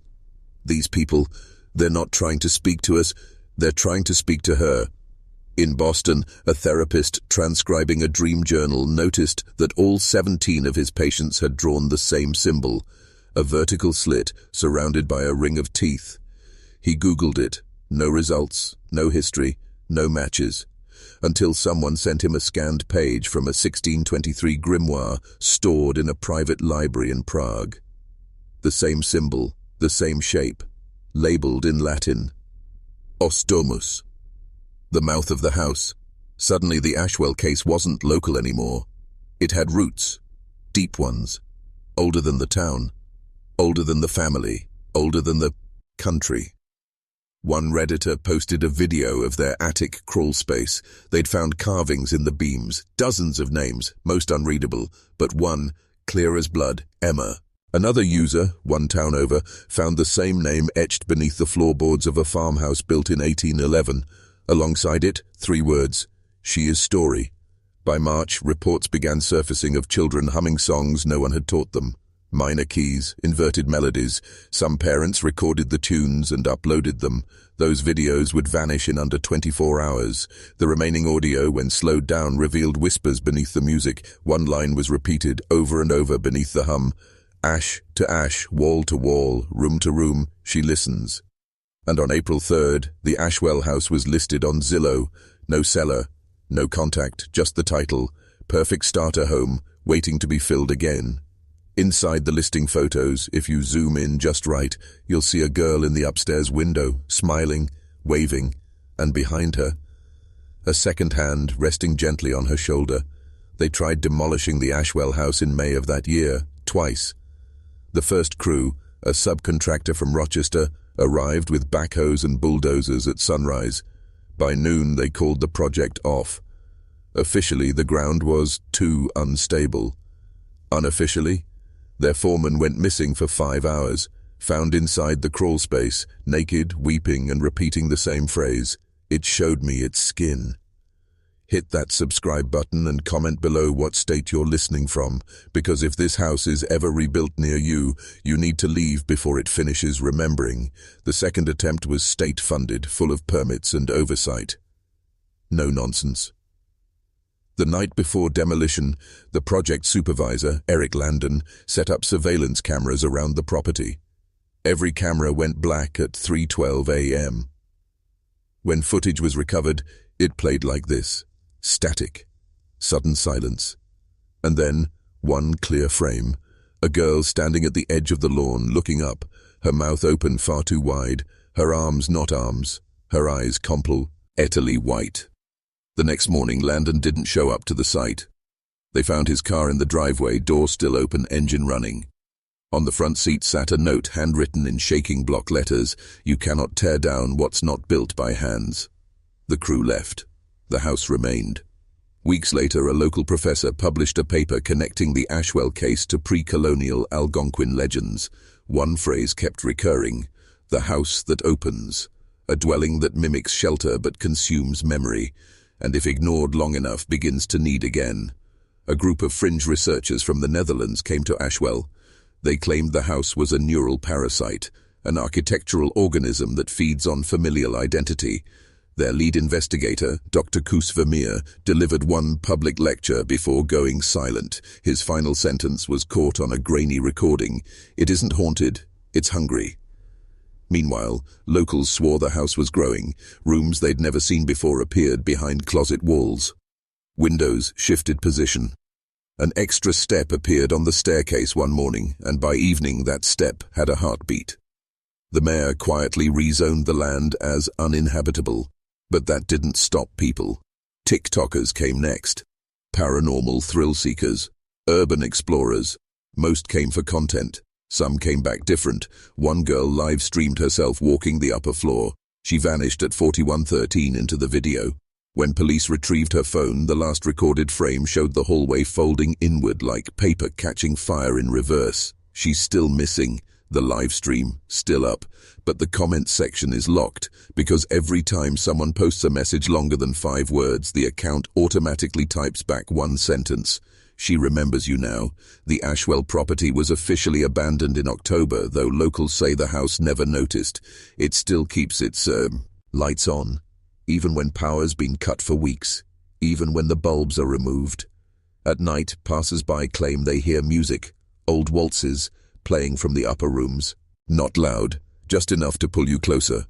These people, they're not trying to speak to us, they're trying to speak to her. In Boston, a therapist transcribing a dream journal noticed that all 17 of his patients had drawn the same symbol, a vertical slit surrounded by a ring of teeth. He Googled it. No results, no history, no matches, until someone sent him a scanned page from a 1623 grimoire stored in a private library in Prague. The same symbol, the same shape, labeled in Latin. Os domus. The mouth of the house. Suddenly the Ashwell case wasn't local anymore. It had roots, deep ones, older than the town, older than the family, older than the country. One Redditor posted a video of their attic crawl space. They'd found carvings in the beams, dozens of names, most unreadable, but one, clear as blood, Emma. Another user, one town over, found the same name etched beneath the floorboards of a farmhouse built in 1811. Alongside it, 3 words: "She is Story." By March, reports began surfacing of children humming songs no one had taught them. Minor keys, inverted melodies. Some parents recorded the tunes and uploaded them. Those videos would vanish in under 24 hours. The remaining audio, when slowed down, revealed whispers beneath the music. One line was repeated over and over beneath the hum. Ash to ash, wall to wall, room to room, she listens. And on April 3rd, the Ashwell house was listed on Zillow. No seller, no contact, just the title. Perfect starter home, waiting to be filled again. Inside the listing photos, if you zoom in just right, you'll see a girl in the upstairs window, smiling, waving, and behind her, a second hand resting gently on her shoulder. They tried demolishing the Ashwell house in May of that year, twice. The first crew, a subcontractor from Rochester, arrived with backhoes and bulldozers at sunrise. By noon, they called the project off. Officially, the ground was too unstable. Unofficially, their foreman went missing for 5 hours, found inside the crawl space, naked, weeping, and repeating the same phrase: "It showed me its skin." Hit that subscribe button and comment below what state you're listening from, because if this house is ever rebuilt near you, you need to leave before it finishes remembering. The second attempt was state-funded, full of permits and oversight. No nonsense. The night before demolition, the project supervisor, Eric Landon, set up surveillance cameras around the property. Every camera went black at 3:12 a.m. When footage was recovered, it played like this: static, sudden silence. And then, one clear frame, a girl standing at the edge of the lawn, looking up, her mouth open far too wide, her arms not arms, her eyes completely white. The next morning, Landon didn't show up to the site. They found his car in the driveway, door still open, engine running. On the front seat sat a note handwritten in shaking block letters: "You cannot tear down what's not built by hands." The crew left. The house remained. Weeks later, a local professor published a paper connecting the Ashwell case to pre-colonial Algonquin legends. One phrase kept recurring: "The house that opens," a dwelling that mimics shelter but consumes memory, and if ignored long enough, begins to need again. A group of fringe researchers from the Netherlands came to Ashwell. They claimed the house was a neural parasite, an architectural organism that feeds on familial identity. Their lead investigator, Dr. Koos Vermeer, delivered one public lecture before going silent. His final sentence was caught on a grainy recording: "It isn't haunted, it's hungry." Meanwhile, locals swore the house was growing. Rooms they'd never seen before appeared behind closet walls. Windows shifted position. An extra step appeared on the staircase one morning, and by evening that step had a heartbeat. The mayor quietly rezoned the land as uninhabitable, but that didn't stop people. TikTokers came next. Paranormal thrill seekers, urban explorers. Most came for content. Some came back different. One girl live-streamed herself walking the upper floor. She vanished at 41:13 into the video. When police retrieved her phone, the last recorded frame showed the hallway folding inward like paper catching fire in reverse. She's still missing. The live stream, still up, but the comment section is locked, because every time someone posts a message longer than 5 words, the account automatically types back one sentence: "She remembers you now." The Ashwell property was officially abandoned in October, though locals say the house never noticed. It still keeps its lights on, even when power's been cut for weeks, even when the bulbs are removed. At night, passers-by claim they hear music, old waltzes, playing from the upper rooms. Not loud, just enough to pull you closer.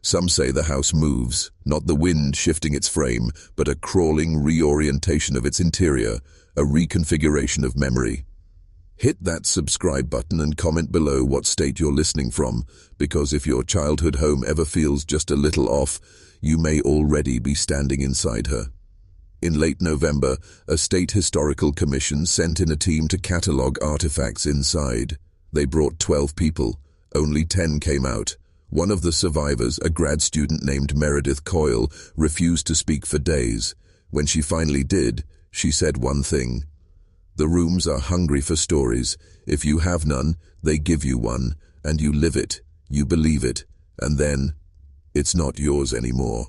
Some say the house moves, not the wind shifting its frame, but a crawling reorientation of its interior, a reconfiguration of memory. Hit that subscribe button and comment below what state you're listening from, because if your childhood home ever feels just a little off, you may already be standing inside her. In late November, a state historical commission sent in a team to catalogue artifacts inside. They brought 12 people. Only 10 came out. One of the survivors, a grad student named Meredith Coyle, refused to speak for days. When she finally did, she said one thing: The rooms are hungry for stories. If you have none, they give you one, and you live it, you believe it, and then it's not yours anymore.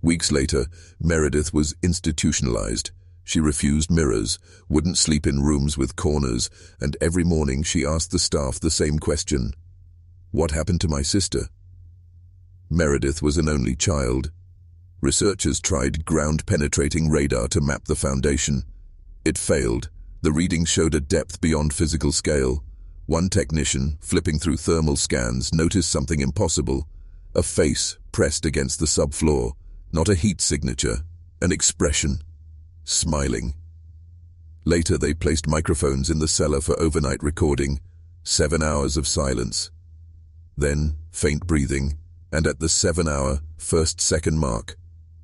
Weeks later, Meredith was institutionalized. She refused mirrors, wouldn't sleep in rooms with corners, and every morning she asked the staff the same question. What happened to my sister? Meredith was an only child. Researchers tried ground-penetrating radar to map the foundation. It failed. The readings showed a depth beyond physical scale. One technician, flipping through thermal scans, noticed something impossible. A face pressed against the subfloor. Not a heat signature, an expression. Smiling. Later they placed microphones in the cellar for overnight recording. 7 hours of silence. Then faint breathing, and at the 7-hour, first-second mark,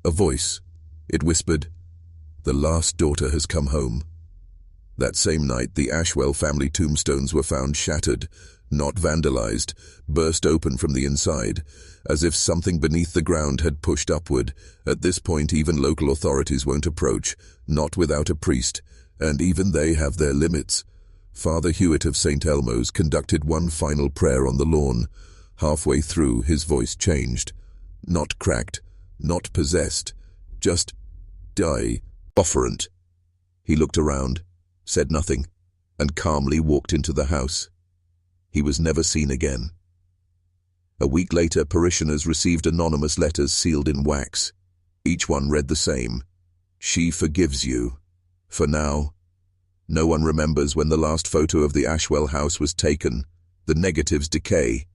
a voice. It whispered, "The last daughter has come home." That same night, the Ashwell family tombstones were found shattered, not vandalized, burst open from the inside, as if something beneath the ground had pushed upward. At this point, even local authorities won't approach, not without a priest, and even they have their limits. Father Hewitt of St. Elmo's conducted one final prayer on the lawn. Halfway through, his voice changed. Not cracked, not possessed, just offerant. He looked around, said nothing, and calmly walked into the house. He was never seen again. A week later, parishioners received anonymous letters sealed in wax. Each one read the same. She forgives you. For now. No one remembers when the last photo of the Ashwell house was taken. The negatives decay.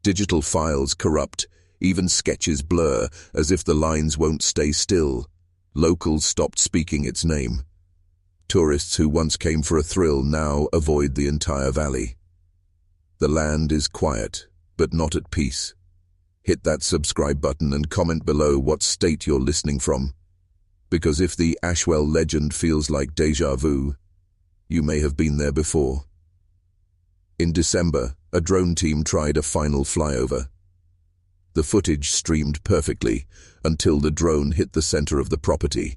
Digital files corrupt. Even sketches blur, as if the lines won't stay still. Locals stopped speaking its name. Tourists who once came for a thrill now avoid the entire valley. The land is quiet, but not at peace. Hit that subscribe button and comment below what state you're listening from. Because if the Ashwell legend feels like déjà vu, you may have been there before. In December, a drone team tried a final flyover. The footage streamed perfectly until the drone hit the center of the property,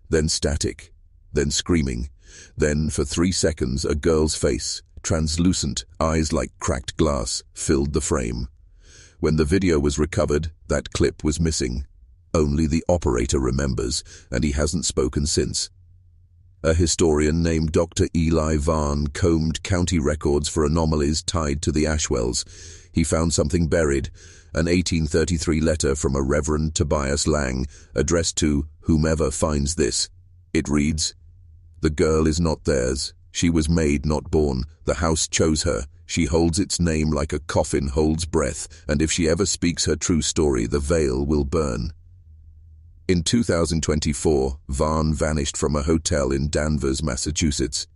then static, then screaming, then for 3 seconds a girl's face, translucent, eyes like cracked glass, filled the frame. When the video was recovered, that clip was missing. Only the operator remembers, and he hasn't spoken since. A historian named Dr. Eli Vaughn combed county records for anomalies tied to the Ashwells. He found something buried, an 1833 letter from a Reverend Tobias Lang, addressed to whomever finds this. It reads, "The girl is not theirs. She was made, not born. The house chose her. She holds its name like a coffin holds breath, and if she ever speaks her true story, the veil will burn." In 2024, Vaughn vanished from a hotel in Danvers, Massachusetts.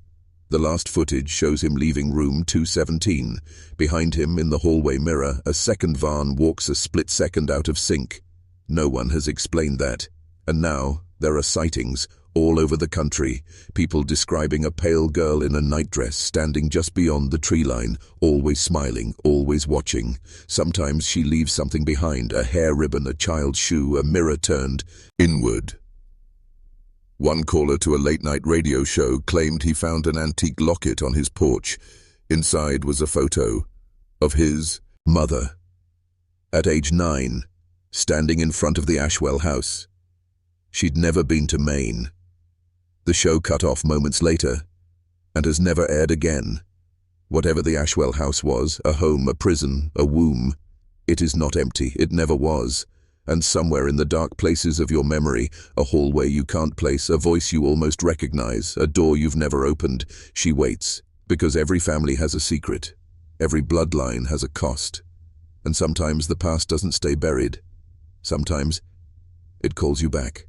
The last footage shows him leaving room 217. Behind him, in the hallway mirror, a second Vaughn walks a split second out of sync. No one has explained that. And now, there are sightings all over the country, people describing a pale girl in a nightdress standing just beyond the tree line, always smiling, always watching. Sometimes she leaves something behind, a hair ribbon, a child's shoe, a mirror turned inward. One caller to a late-night radio show claimed he found an antique locket on his porch. Inside was a photo of his mother, at age 9, standing in front of the Ashwell house. She'd never been to Maine. The show cut off moments later, and has never aired again. Whatever the Ashwell house was, a home, a prison, a womb, it is not empty, it never was. And somewhere in the dark places of your memory, a hallway you can't place, a voice you almost recognize, a door you've never opened, she waits. Because every family has a secret. Every bloodline has a cost. And sometimes the past doesn't stay buried. Sometimes it calls you back.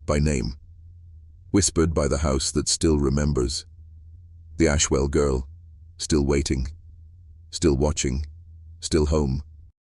By name. Whispered by the house that still remembers. The Ashwell girl, still waiting, still watching, still home.